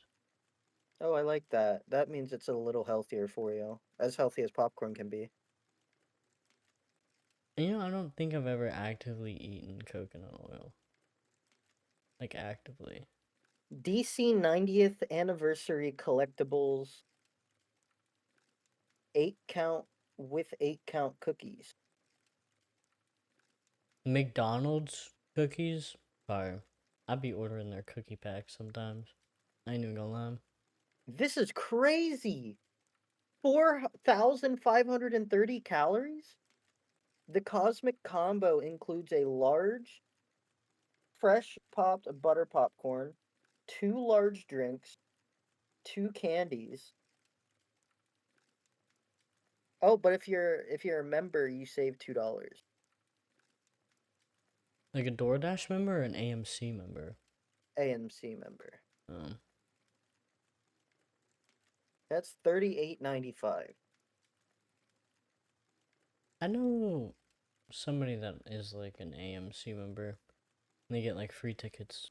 Oh, I like that. That means it's a little healthier for you. As healthy as popcorn can be. You know, I don't think I've ever actively eaten coconut oil. Like, actively. DC 90th anniversary collectibles 8 count with 8 count cookies. McDonald's cookies? Fire. I'd be ordering their cookie packs sometimes. I ain't even gonna lie. This is crazy. 4,530 calories? The Cosmic Combo includes a large, fresh popped butter popcorn, 2 large drinks, 2 candies. Oh, but if you're a member, you save $2. Like a DoorDash member or an AMC member? AMC member. Um, That's $38.95. I know somebody that is like an AMC member. They get like free tickets.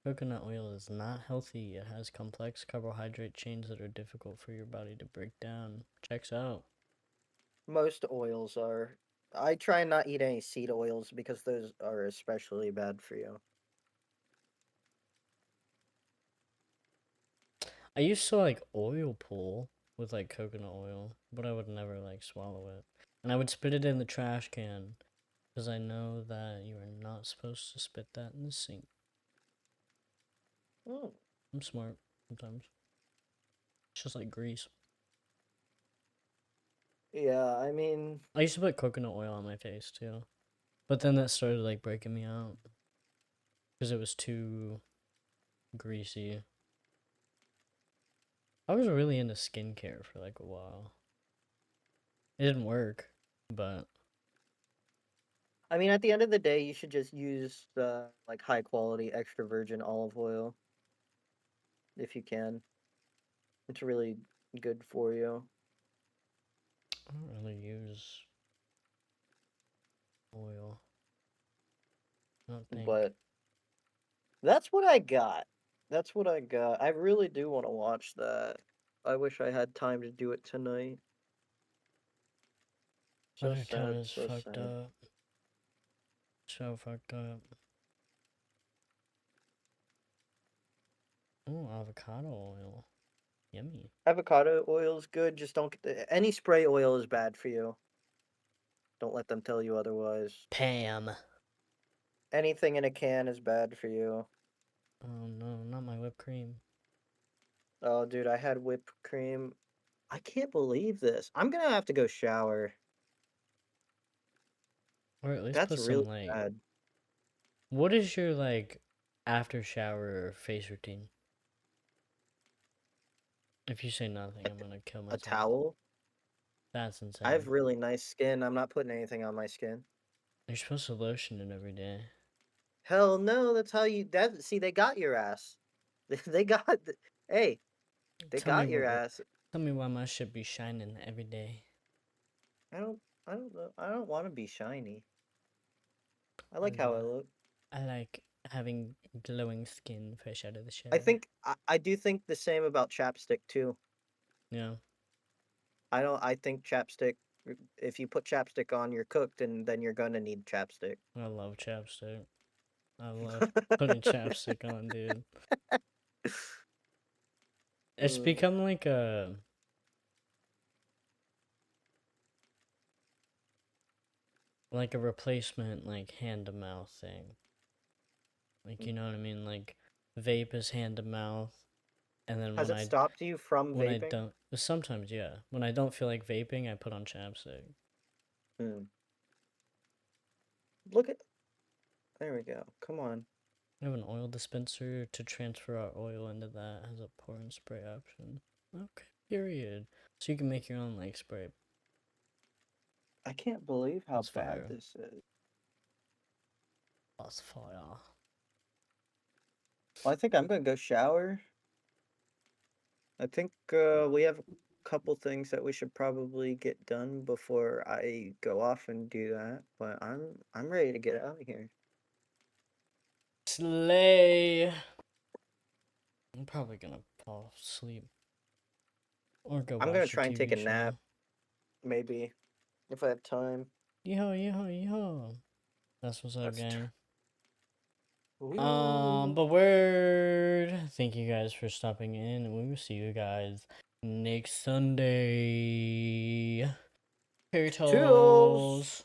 Coconut oil is not healthy. It has complex carbohydrate chains that are difficult for your body to break down. Checks out. Most oils are. I try and not eat any seed oils because those are especially bad for you. I used to like oil pull with like coconut oil, but I would never like swallow it. And I would spit it in the trash can because I know that you are not supposed to spit that in the sink. Mm. I'm smart sometimes. It's just like grease. Yeah, I mean, I used to put coconut oil on my face too. But then that started like breaking me out because it was too greasy. I was really into skincare for like a while. It didn't work, but I mean, at the end of the day, you should just use the like high quality extra virgin olive oil if you can. It's really good for you. I don't really use oil. I don't think. But that's what I got. That's what I got. I really do want to watch that. I wish I had time to do it tonight. My So account sad, is so fucked sad. up. So fucked up. Oh, avocado oil. Yummy. Avocado oil is good. Just don't get any spray oil is bad for you. Don't let them tell you otherwise. Pam. Anything in a can is bad for you. Oh no, not my whipped cream. Oh, dude, I had whipped cream. I can't believe this. I'm gonna have to go shower. Or at least That's put really some like. bad. What is your like after shower face routine? If you say nothing, I'm gonna kill A myself. towel? That's I have insane. really nice skin. I'm not putting anything on my skin. You're supposed to lotion it every day. Hell no, that's how you that see they got your ass. They got hey, they Tell me got your what. ass. Tell me why my shit be shining every day. I don't I don't know. I don't want to be shiny. I I like how I love. look. I like having glowing skin fresh out of the I shower. think I do think the same about chapstick too. Yeah, I think chapstick if you put chapstick on you're cooked and then you're gonna need chapstick. I love chapstick. I love putting chapstick on, dude. It's Mm. become like a replacement like hand to mouth thing. Like you know what I mean? Like vape is hand to mouth, and then Has it stopped you from when I vaping? don't sometimes yeah when I don't feel like vaping I put on chapstick. Mm. Look at there we go. Come on. I have an oil dispenser to transfer our oil into that. It has a pour and spray option. Okay, period. So you can make your own like spray. I can't believe how That's bad fire. this is. That's fire. Well, I think I'm gonna go shower. I think we have a couple things that we should probably get done before I go off and do that. But I'm ready to get out of here. Slay. I'm probably gonna fall asleep or go I'm gonna watch a try and take TV a show. nap, maybe if I have time. Yo, yo, yo. That's what's up, That's tr- gang. Ooh. But word. Thank you guys for stopping in, and we will see you guys next Sunday. Fairy Toodles. tales.